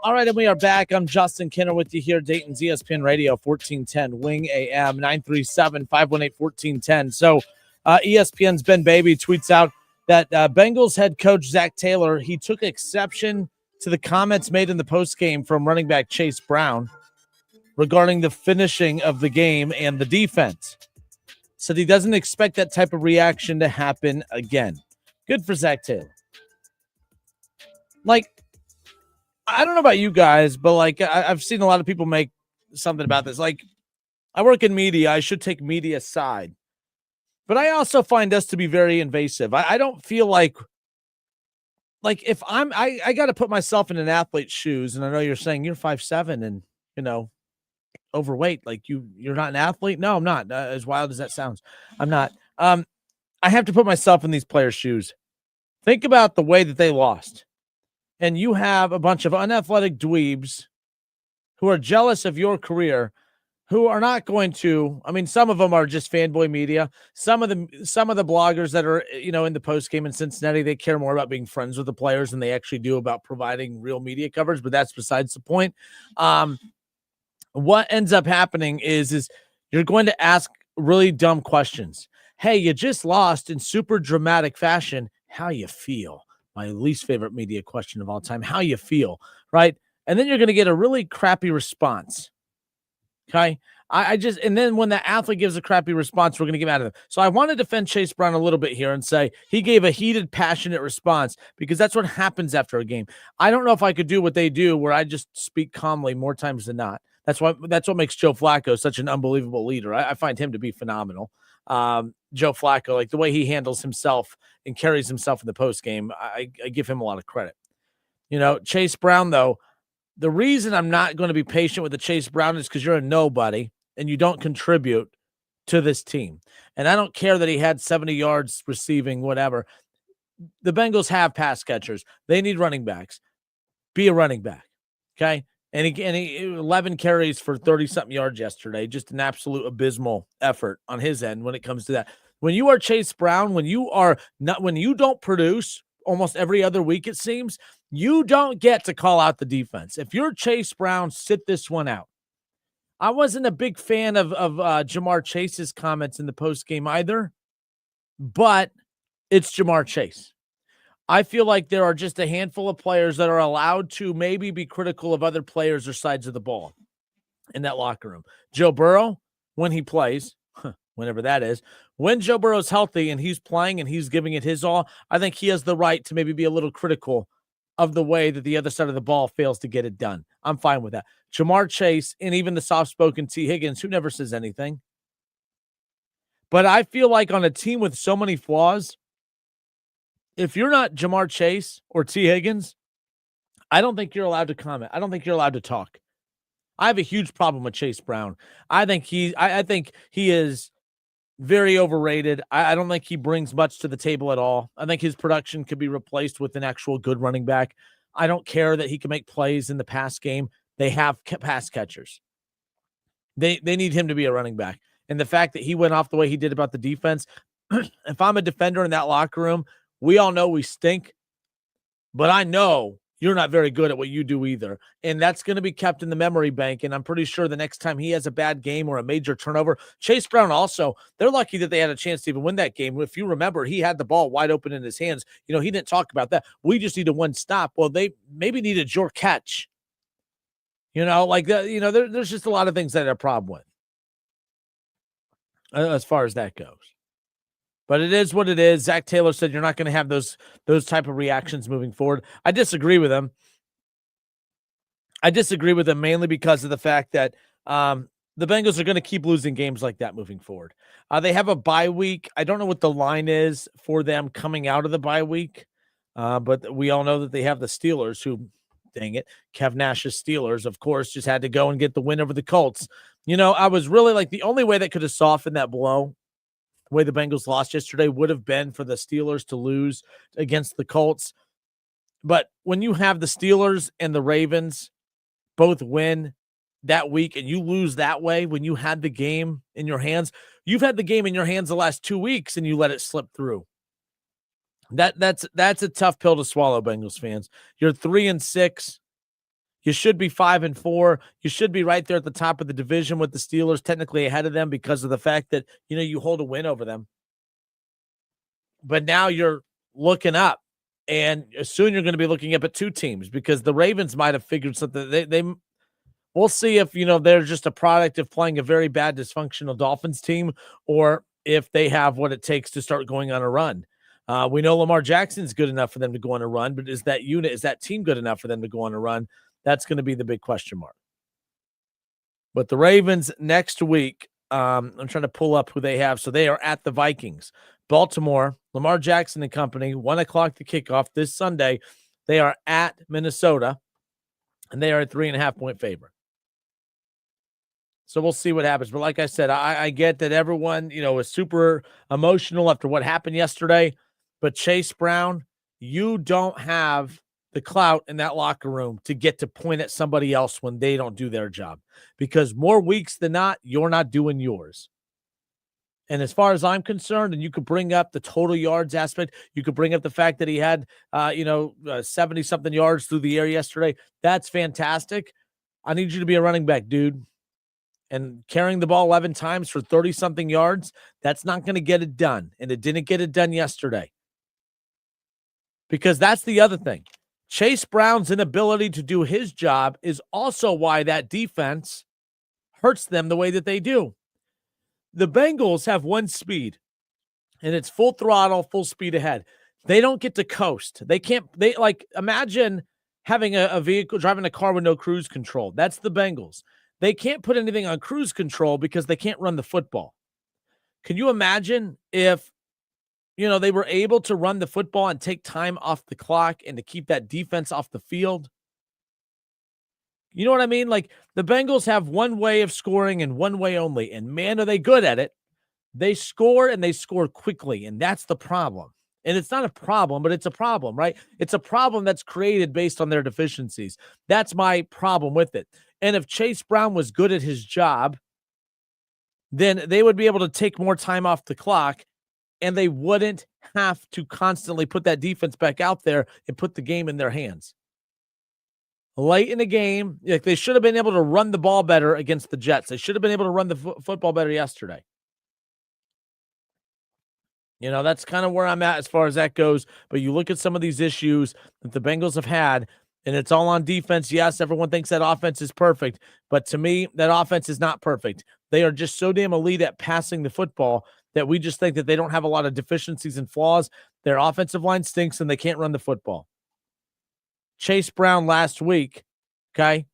All right, and we are back. I'm Justin Kinner with you here, Dayton's ESPN Radio, 1410 Wing AM, 937-518-1410. So ESPN's Ben Baby tweets out that Bengals head coach Zach Taylor, he took exception to the comments made in the postgame from running back Chase Brown regarding the finishing of the game and the defense. Said he doesn't expect that type of reaction to happen again. Good for Zach Taylor. Like, I don't know about you guys, but like I've seen a lot of people make something about this. Like, I work in media. I should take media side. But I also find us to be very invasive. I don't feel like if I got to put myself in an athlete's shoes, and I know you're saying you're 5'7" and, overweight. Like you're not an athlete. No, I'm not. As wild as that sounds, I'm not. I have to put myself in these players' shoes. Think about the way that they lost. And you have a bunch of unathletic dweebs who are jealous of your career, who are not going to, I mean, some of them are just fanboy media. Some of the bloggers that are, in the post game in Cincinnati, they care more about being friends with the players than they actually do about providing real media coverage, but that's besides the point. What ends up happening is you're going to ask really dumb questions. Hey, you just lost in super dramatic fashion. How you feel? My least favorite media question of all time. How you feel, right? And then you're going to get a really crappy response. Okay. And then when the athlete gives a crappy response, we're going to get mad at them. So I want to defend Chase Brown a little bit here and say he gave a heated, passionate response because that's what happens after a game. I don't know if I could do what they do where I just speak calmly more times than not. That's what makes Joe Flacco such an unbelievable leader. I find him to be phenomenal. Joe Flacco, like the way he handles himself and carries himself in the post game, I give him a lot of credit. Chase Brown, though, the reason I'm not going to be patient with the Chase Brown is because you're a nobody and you don't contribute to this team. And I don't care that he had 70 yards receiving, whatever. The Bengals have pass catchers. They need running backs. Be a running back. Okay. And he 11 carries for 30-something yards yesterday. Just an absolute abysmal effort on his end when it comes to that. When you are Chase Brown, when you don't produce almost every other week, it seems, you don't get to call out the defense. If you're Chase Brown, sit this one out. I wasn't a big fan of Jamar Chase's comments in the postgame either, but it's Jamar Chase. I feel like there are just a handful of players that are allowed to maybe be critical of other players or sides of the ball in that locker room. Joe Burrow, when he plays, whenever that is, when Joe Burrow's healthy and he's playing and he's giving it his all, I think he has the right to maybe be a little critical of the way that the other side of the ball fails to get it done. I'm fine with that. Jamar Chase and even the soft-spoken T. Higgins, who never says anything. But I feel like on a team with so many flaws, if you're not Jamar Chase or T. Higgins, I don't think you're allowed to comment. I don't think you're allowed to talk. I have a huge problem with Chase Brown. I think he is very overrated. I don't think he brings much to the table at all. I think his production could be replaced with an actual good running back. I don't care that he can make plays in the pass game. They have pass catchers. They need him to be a running back. And the fact that he went off the way he did about the defense, if I'm a defender in that locker room, we all know we stink, but I know you're not very good at what you do either. And that's going to be kept in the memory bank. And I'm pretty sure the next time he has a bad game or a major turnover, Chase Brown also, they're lucky that they had a chance to even win that game. If you remember, he had the ball wide open in his hands. He didn't talk about that. We just needed one stop. Well, they maybe needed your catch. There's just a lot of things that I have a problem with as far as that goes. But it is what it is. Zach Taylor said you're not going to have those type of reactions moving forward. I disagree with him. Mainly because of the fact that the Bengals are going to keep losing games like that moving forward. They have a bye week. I don't know what the line is for them coming out of the bye week, but we all know that they have the Steelers who, dang it, Kev Nash's Steelers, of course, just had to go and get the win over the Colts. I was really like the only way that could have softened that blow, the way the Bengals lost yesterday, would have been for the Steelers to lose against the Colts. But when you have the Steelers and the Ravens both win that week and you lose that way when you had the game in your hands, you've had the game in your hands the last 2 weeks and you let it slip through. That's a tough pill to swallow, Bengals fans. You're 3-6. You should be 5-4. You should be right there at the top of the division with the Steelers, technically ahead of them because of the fact that, you hold a win over them. But now you're looking up, and soon you're going to be looking up at two teams because the Ravens might have figured something. We'll see if, they're just a product of playing a very bad dysfunctional Dolphins team or if they have what it takes to start going on a run. We know Lamar Jackson's good enough for them to go on a run, but is that team good enough for them to go on a run? That's going to be the big question mark. But the Ravens next week, I'm trying to pull up who they have. So they are at the Vikings. Baltimore, Lamar Jackson and company, 1 o'clock to kickoff this Sunday. They are at Minnesota, and they are a 3.5-point favorite. So we'll see what happens. But like I said, I get that everyone, is super emotional after what happened yesterday. But Chase Brown, you don't have the clout in that locker room to get to point at somebody else when they don't do their job. Because more weeks than not, you're not doing yours. And as far as I'm concerned, and you could bring up the total yards aspect, you could bring up the fact that he had, 70-something yards through the air yesterday. That's fantastic. I need you to be a running back, dude. And carrying the ball 11 times for 30-something yards, that's not going to get it done. And it didn't get it done yesterday. Because that's the other thing. Chase Brown's inability to do his job is also why that defense hurts them the way that they do. The Bengals have one speed, and it's full throttle, full speed ahead. They don't get to coast. Imagine having a vehicle, driving a car with no cruise control. That's the Bengals. They can't put anything on cruise control because they can't run the football. Can you imagine if, they were able to run the football and take time off the clock and to keep that defense off the field? You know what I mean? Like, the Bengals have one way of scoring and one way only, and man, are they good at it. They score, and they score quickly, and that's the problem. And it's not a problem, but it's a problem, right? It's a problem that's created based on their deficiencies. That's my problem with it. And if Chase Brown was good at his job, then they would be able to take more time off the clock, and they wouldn't have to constantly put that defense back out there and put the game in their hands. Late in the game, they should have been able to run the ball better against the Jets. They should have been able to run the football better yesterday. That's kind of where I'm at as far as that goes. But you look at some of these issues that the Bengals have had, and it's all on defense. Yes, everyone thinks that offense is perfect. But to me, that offense is not perfect. They are just so damn elite at passing the football that we just think that they don't have a lot of deficiencies and flaws. Their offensive line stinks, and they can't run the football. Chase Brown last week, okay,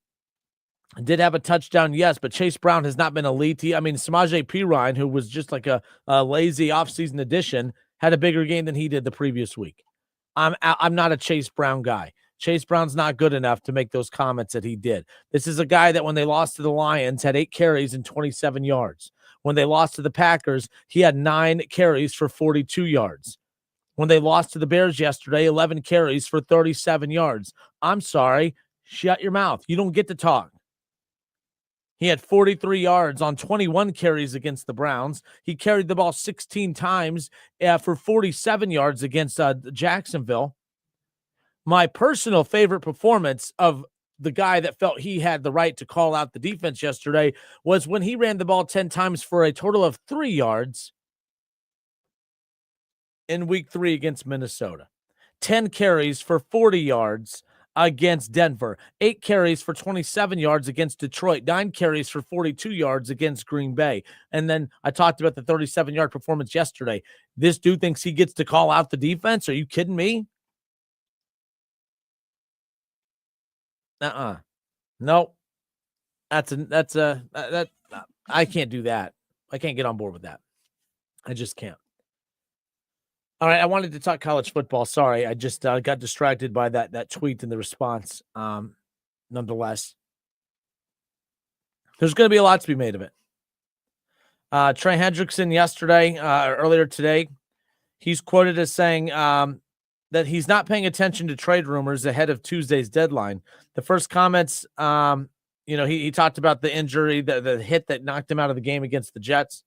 did have a touchdown, yes, but Chase Brown has not been elite. Samaje Perine, who was just like a lazy offseason addition, had a bigger game than he did the previous week. I'm not a Chase Brown guy. Chase Brown's not good enough to make those comments that he did. This is a guy that when they lost to the Lions had 8 carries and 27 yards. When they lost to the Packers, he had 9 carries for 42 yards. When they lost to the Bears yesterday, 11 carries for 37 yards. I'm sorry. Shut your mouth. You don't get to talk. He had 43 yards on 21 carries against the Browns. He carried the ball 16 times for 47 yards against Jacksonville. My personal favorite performance of the guy that felt he had the right to call out the defense yesterday was when he ran the ball 10 times for a total of 3 yards in week 3 against Minnesota. 10 carries for 40 yards against Denver. 8 carries for 27 yards against Detroit. 9 carries for 42 yards against Green Bay. And then I talked about the 37-yard performance yesterday. This dude thinks he gets to call out the defense? Are you kidding me? Nope. I can't do that. I can't get on board with that. I just can't. All right, I wanted to talk college football. Sorry, I just got distracted by that tweet and the response. Nonetheless, there's going to be a lot to be made of it. Trey Hendrickson yesterday, earlier today, he's quoted as saying that he's not paying attention to trade rumors ahead of Tuesday's deadline. The first comments, he talked about the injury, the hit that knocked him out of the game against the Jets.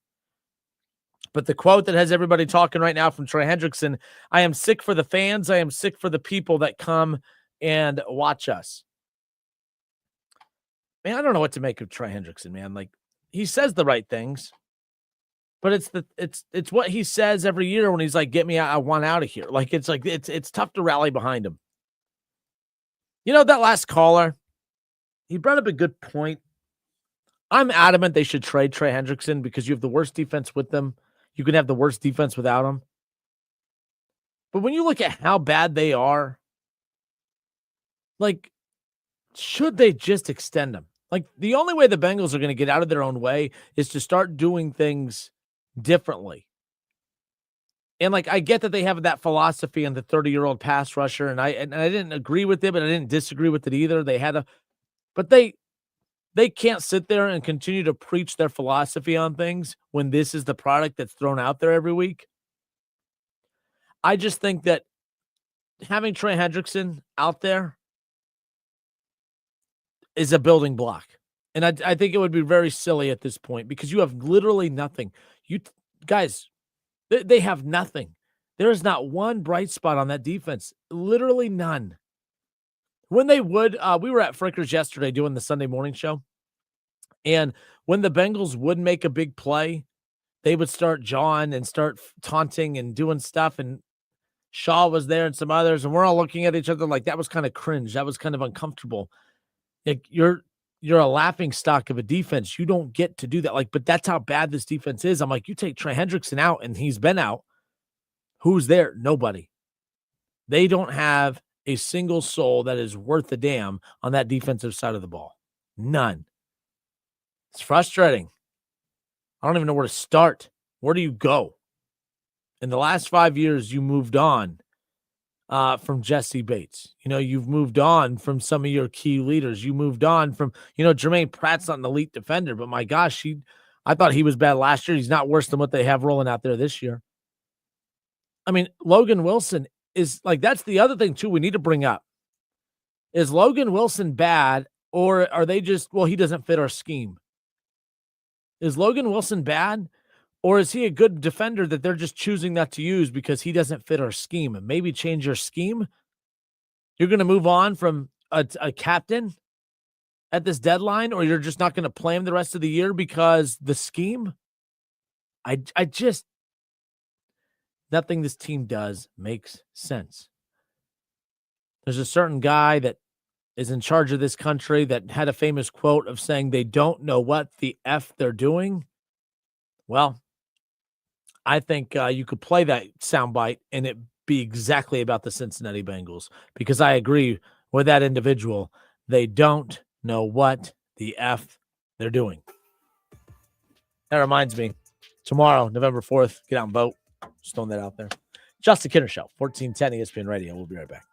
But the quote that has everybody talking right now from Trey Hendrickson, I am sick for the fans. I am sick for the people that come and watch us. Man, I don't know what to make of Trey Hendrickson, man. Like, he says the right things, but it's what he says every year when he's like, get me out, I want out of here. Like, it's tough to rally behind him. You know, that last caller, he brought up a good point. I'm adamant they should trade Trey Hendrickson because you have the worst defense with them. You can have the worst defense without him. But when you look at how bad they are, like, should they just extend them? Like, the only way the Bengals are going to get out of their own way is to start doing things differently. And, like, I get that they have that philosophy on the 30-year-old pass rusher, and I didn't agree with it, but I didn't disagree with it either. But they can't sit there and continue to preach their philosophy on things when this is the product that's thrown out there every week. I just think that having Trey Hendrickson out there is a building block. And I think it would be very silly at this point because you have literally nothing. You guys, they have nothing. There is not one bright spot on that defense. Literally none. When they would, we were at Frickers yesterday doing the Sunday morning show. And when the Bengals would make a big play, they would start jawing and start taunting and doing stuff. And Shaw was there and some others. And we're all looking at each other like that was kind of cringe. That was kind of uncomfortable. Like, you're a laughing stock of a defense. You don't get to do that. Like, but that's how bad this defense is. I'm like, you take Trey Hendrickson out and he's been out. Who's there? Nobody. They don't have a single soul that is worth a damn on that defensive side of the ball. None. It's frustrating. I don't even know where to start. Where do you go? In the last 5 years, you moved on from Jesse Bates. You know, you've moved on from some of your key leaders. You moved on from, Jermaine Pratt's not an elite defender, but my gosh, I thought he was bad last year. He's not worse than what they have rolling out there this year. I mean, Logan Wilson is like, that's the other thing too we need to bring up. Is Logan Wilson bad, or are they just, well, he doesn't fit our scheme? Is Logan Wilson bad, or is he a good defender that they're just choosing not to use because he doesn't fit our scheme? And maybe change your scheme? You're going to move on from a captain at this deadline, or you're just not going to play him the rest of the year because the scheme? I just, nothing this team does makes sense. There's a certain guy that is in charge of this country that had a famous quote of saying they don't know what the F they're doing. Well, I think you could play that soundbite and it be exactly about the Cincinnati Bengals, because I agree with that individual. They don't know what the F they're doing. That reminds me, tomorrow, November 4th, get out and vote. Just throwing that out there. Justin Kinner Show, 1410 ESPN Radio. We'll be right back.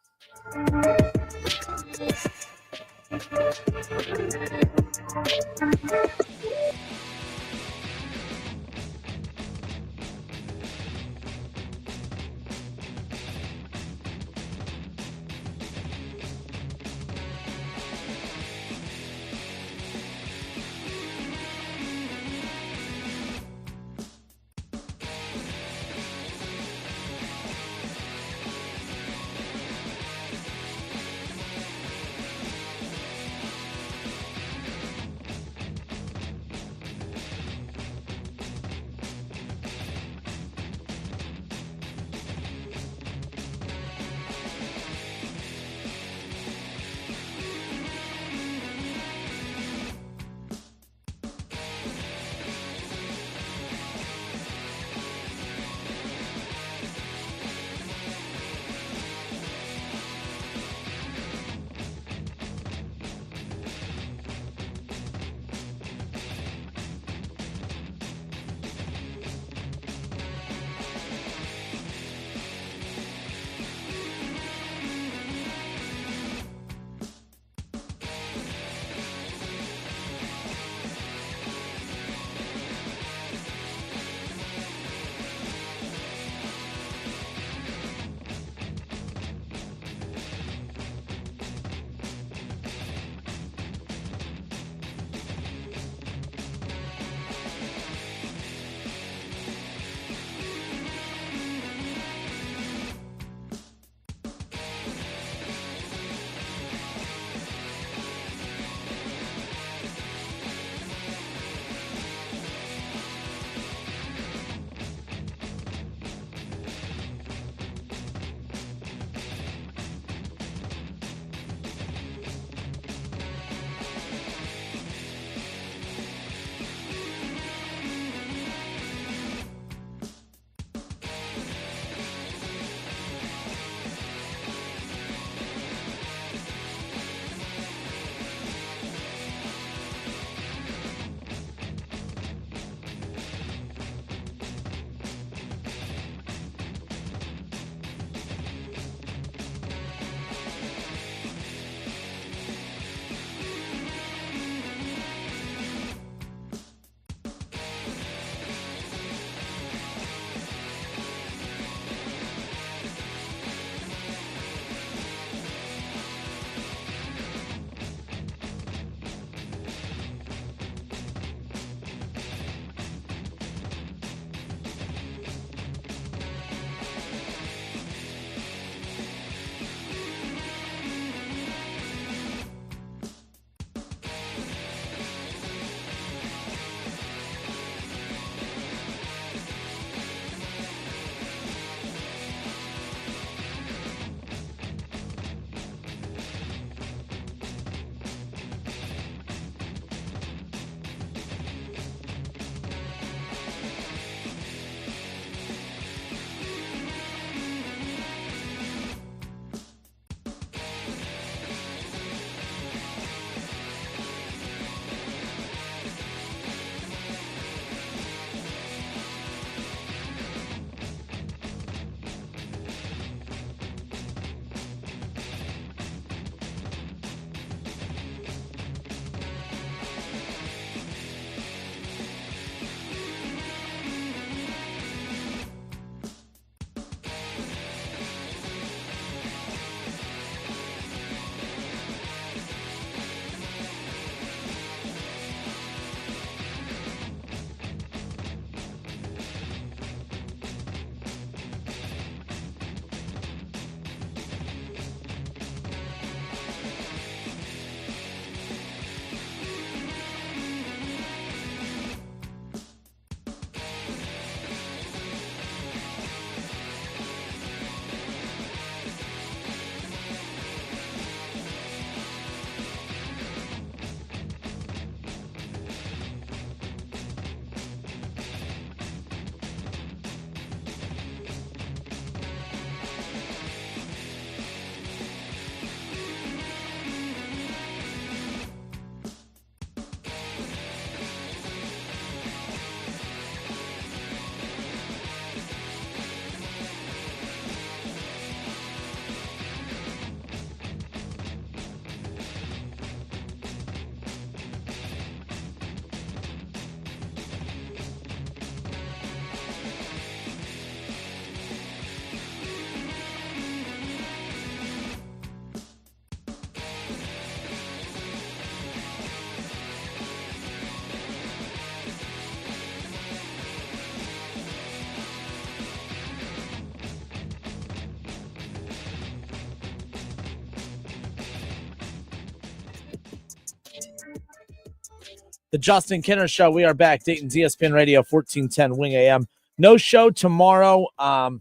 The Justin Kinner Show. We are back. Dayton's ESPN Radio, 1410 Wing AM. No show tomorrow. We'll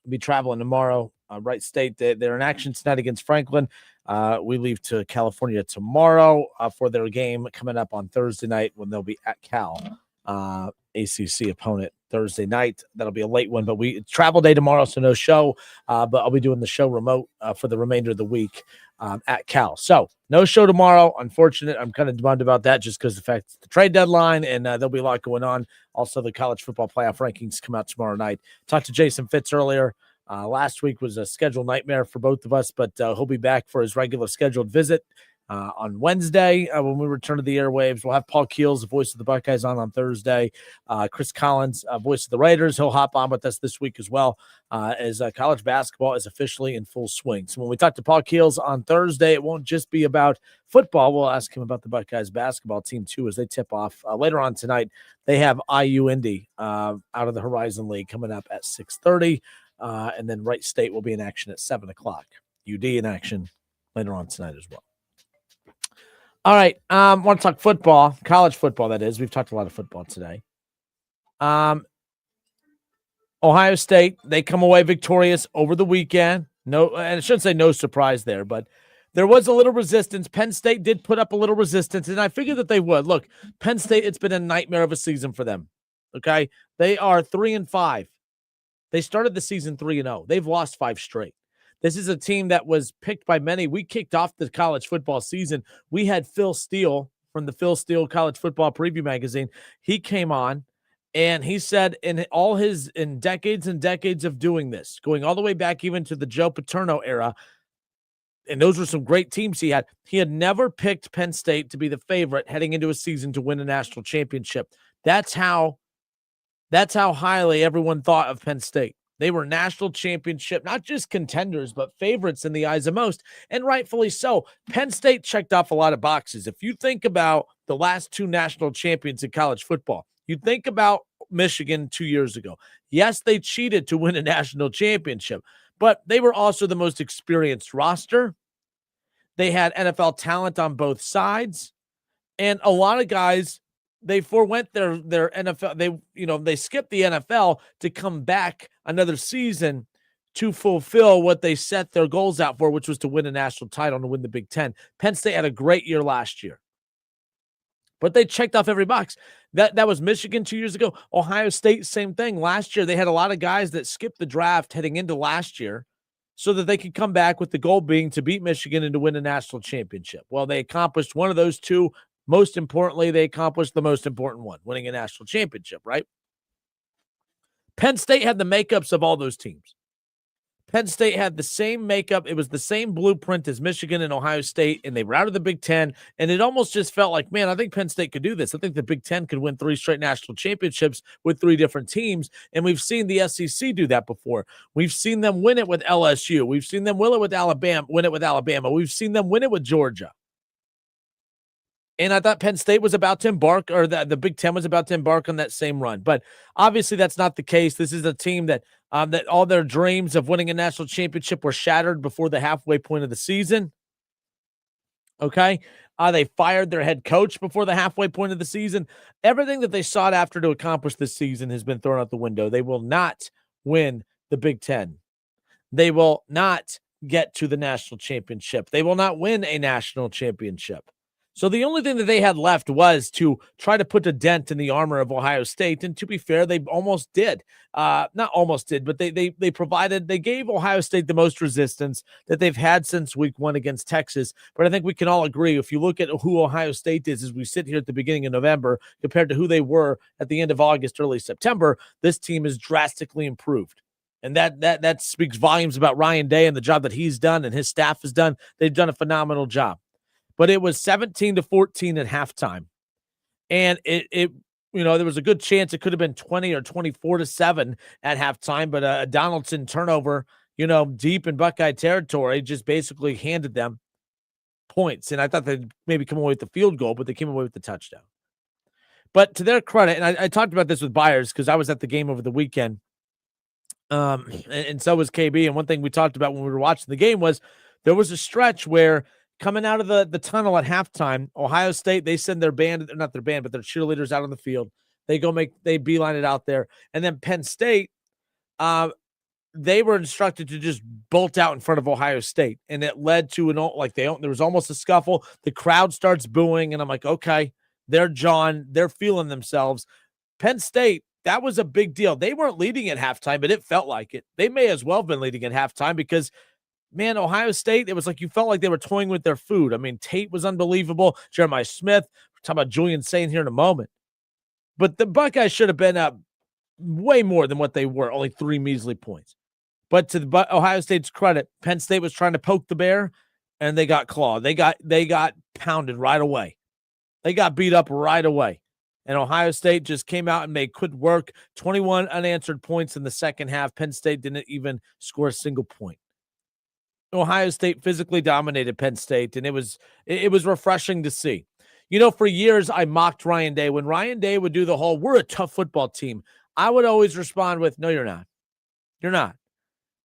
be traveling tomorrow. Wright State, they're in action tonight against Franklin. We leave to California tomorrow for their game coming up on Thursday night when they'll be at Cal. ACC opponent Thursday night. That'll be a late one, but it's travel day tomorrow, so no show. But I'll be doing the show remote for the remainder of the week at Cal. So no show tomorrow. Unfortunate. I'm kind of bummed about that just because the fact it's the trade deadline and there'll be a lot going on. Also, the college football playoff rankings come out tomorrow night. Talked to Jason Fitz earlier. Last week was a scheduled nightmare for both of us, but he'll be back for his regular scheduled visit on Wednesday when we return to the airwaves. We'll have Paul Keels, the voice of the Buckeyes, on Thursday. Chris Collins, voice of the Raiders, he'll hop on with us this week as well as college basketball is officially in full swing. So when we talk to Paul Keels on Thursday, it won't just be about football. We'll ask him about the Buckeyes basketball team too as they tip off later on tonight. They have IU Indy out of the Horizon League coming up at 6:30. And then Wright State will be in action at 7 o'clock. UD in action later on tonight as well. All right. Want to talk football, college football, that is. We've talked a lot of football today. Ohio State, they come away victorious over the weekend. No, and I shouldn't say no surprise there, but there was a little resistance. Penn State did put up a little resistance, and I figured that they would. Look, Penn State, it's been a nightmare of a season for them. Okay? They are 3-5. They started the season 3-0. They've lost 5 straight. This is a team that was picked by many. We kicked off the college football season. We had Phil Steele from the Phil Steele College Football Preview Magazine. He came on, and he said in decades and decades of doing this, going all the way back even to the Joe Paterno era, and those were some great teams he had never picked Penn State to be the favorite heading into a season to win a national championship. That's how highly everyone thought of Penn State. They were national championship, not just contenders, but favorites in the eyes of most, and rightfully so. Penn State checked off a lot of boxes. If you think about the last 2 national champions in college football, you think about Michigan 2 years ago. Yes, they cheated to win a national championship, but they were also the most experienced roster. They had NFL talent on both sides, and a lot of guys, they forewent their NFL. They skipped the NFL to come back another season to fulfill what they set their goals out for, which was to win a national title and to win the Big Ten. Penn State had a great year last year, but they checked off every box. That was Michigan 2 years ago. Ohio State, same thing. Last year, they had a lot of guys that skipped the draft heading into last year so that they could come back with the goal being to beat Michigan and to win a national championship. Well, they accomplished one of those two. Most importantly, they accomplished the most important one, winning a national championship, right? Penn State had the makeups of all those teams. Penn State had the same makeup. It was the same blueprint as Michigan and Ohio State, and they were out of the Big Ten, and it almost just felt like, man, I think Penn State could do this. I think the Big Ten could win 3 straight national championships with 3 different teams, and we've seen the SEC do that before. We've seen them win it with LSU. We've seen them win it with Alabama. We've seen them win it with Georgia. And I thought Penn State was about to embark, or the Big Ten was about to embark on that same run. But obviously that's not the case. This is a team that all their dreams of winning a national championship were shattered before the halfway point of the season. Okay? They fired their head coach before the halfway point of the season. Everything that they sought after to accomplish this season has been thrown out the window. They will not win the Big Ten. They will not get to the national championship. They will not win a national championship. So the only thing that they had left was to try to put a dent in the armor of Ohio State. And to be fair, they almost did. Not almost did, but they gave Ohio State the most resistance that they've had since week 1 against Texas. But I think we can all agree, if you look at who Ohio State is as we sit here at the beginning of November compared to who they were at the end of August, early September, this team is drastically improved. And that speaks volumes about Ryan Day and the job that he's done and his staff has done. They've done a phenomenal job. But it was 17-14 at halftime. And it there was a good chance it could have been 20 or 24-7 at halftime, but a Donaldson turnover, deep in Buckeye territory just basically handed them points. And I thought they'd maybe come away with the field goal, but they came away with the touchdown. But to their credit, and I talked about this with Byers because I was at the game over the weekend, and so was KB. And one thing we talked about when we were watching the game was there was a stretch where coming out of the tunnel at halftime, Ohio State, they send their band, not their band, but their cheerleaders out on the field. They beeline it out there. And then Penn State, they were instructed to just bolt out in front of Ohio State. And it led to there was almost a scuffle. The crowd starts booing. And I'm like, okay, they're feeling themselves. Penn State, that was a big deal. They weren't leading at halftime, but it felt like it. They may as well have been leading at halftime because, man, Ohio State, it was like you felt like they were toying with their food. I mean, Tate was unbelievable. Jeremiah Smith, we're talking about Julian Sain here in a moment. But the Buckeyes should have been up way more than what they were, only 3 measly points. But to the Ohio State's credit, Penn State was trying to poke the bear, and they got clawed. They got pounded right away. They got beat up right away. And Ohio State just came out and made quick work. 21 unanswered points in the second half. Penn State didn't even score a single point. Ohio State physically dominated Penn State, and it was refreshing to see. You know, for years, I mocked Ryan Day. When Ryan Day would do the whole, we're a tough football team, I would always respond with, no, you're not. You're not.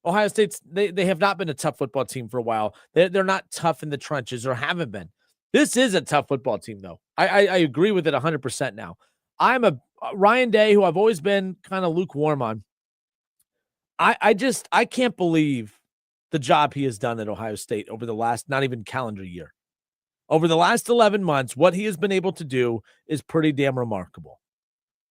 Ohio State's, they have not been a tough football team for a while. They're not tough in the trenches or haven't been. This is a tough football team, though. I agree with it 100% now. I'm a Ryan Day, who I've always been kind of lukewarm on. I can't believe the job he has done at Ohio State over the last, not even calendar year. Over the last 11 months, what he has been able to do is pretty damn remarkable.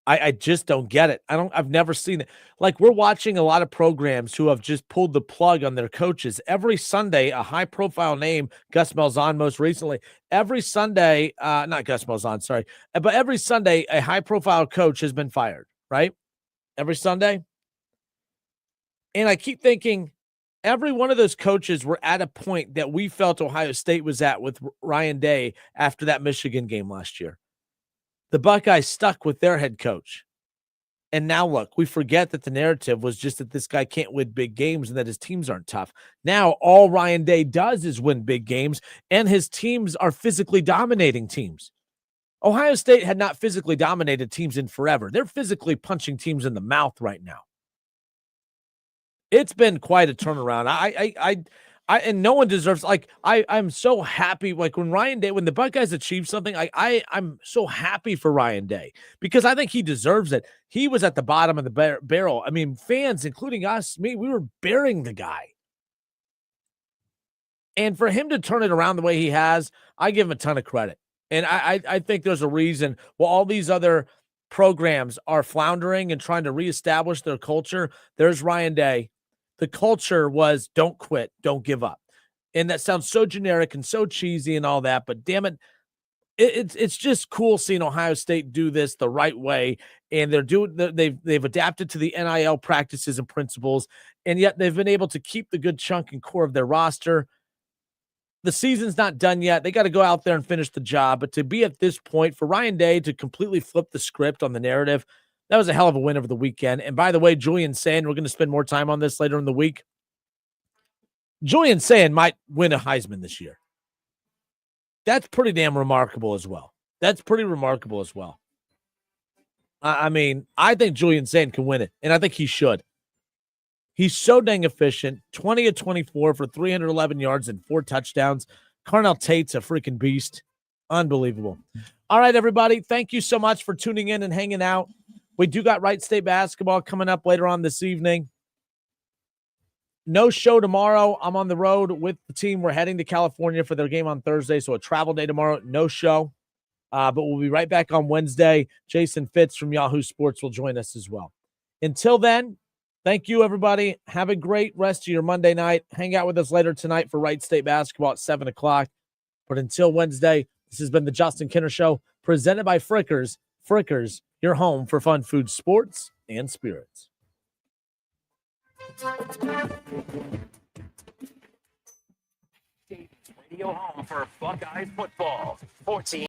I just don't get it. I've never seen it. Like, we're watching a lot of programs who have just pulled the plug on their coaches. Every Sunday, a high profile name, Gus Malzahn most recently, every Sunday, not Gus Malzahn, sorry, but every Sunday, a high profile coach has been fired, right? Every Sunday. And I keep thinking, every one of those coaches were at a point that we felt Ohio State was at with Ryan Day after that Michigan game last year. The Buckeyes stuck with their head coach. And now look, we forget that the narrative was just that this guy can't win big games and that his teams aren't tough. Now all Ryan Day does is win big games, and his teams are physically dominating teams. Ohio State had not physically dominated teams in forever. They're physically punching teams in the mouth right now. It's been quite a turnaround. And no one deserves, like, I'm so happy. Like, when the Buckeyes achieve something, I'm so happy for Ryan Day because I think he deserves it. He was at the bottom of the barrel. I mean, fans, including us, we were burying the guy. And for him to turn it around the way he has, I give him a ton of credit. And I think there's a reason while all these other programs are floundering and trying to reestablish their culture, there's Ryan Day. The culture was don't quit, don't give up. And that sounds so generic and so cheesy and all that, but damn it, it's just cool seeing Ohio State do this the right way. And they've adapted to the NIL practices and principles, and yet they've been able to keep the good chunk and core of their roster. The season's not done yet. They got to go out there and finish the job. But to be at this point, for Ryan Day to completely flip the script on the narrative, that was a hell of a win over the weekend. And by the way, Julian Sain, we're going to spend more time on this later in the week. Julian Sain might win a Heisman this year. That's pretty damn remarkable as well. I mean, I think Julian Sain can win it, and I think he should. He's so dang efficient, 20 of 24 for 311 yards and 4 touchdowns. Carnell Tate's a freaking beast. Unbelievable. All right, everybody, thank you so much for tuning in and hanging out. We do got Wright State basketball coming up later on this evening. No show tomorrow. I'm on the road with the team. We're heading to California for their game on Thursday, so a travel day tomorrow. No show, but we'll be right back on Wednesday. Jason Fitz from Yahoo Sports will join us as well. Until then, thank you, everybody. Have a great rest of your Monday night. Hang out with us later tonight for Wright State basketball at 7 o'clock. But until Wednesday, this has been the Justin Kinner Show, presented by Frickers. Frickers, your home for fun food, sports, and spirits. Radio home for Buckeye football. 14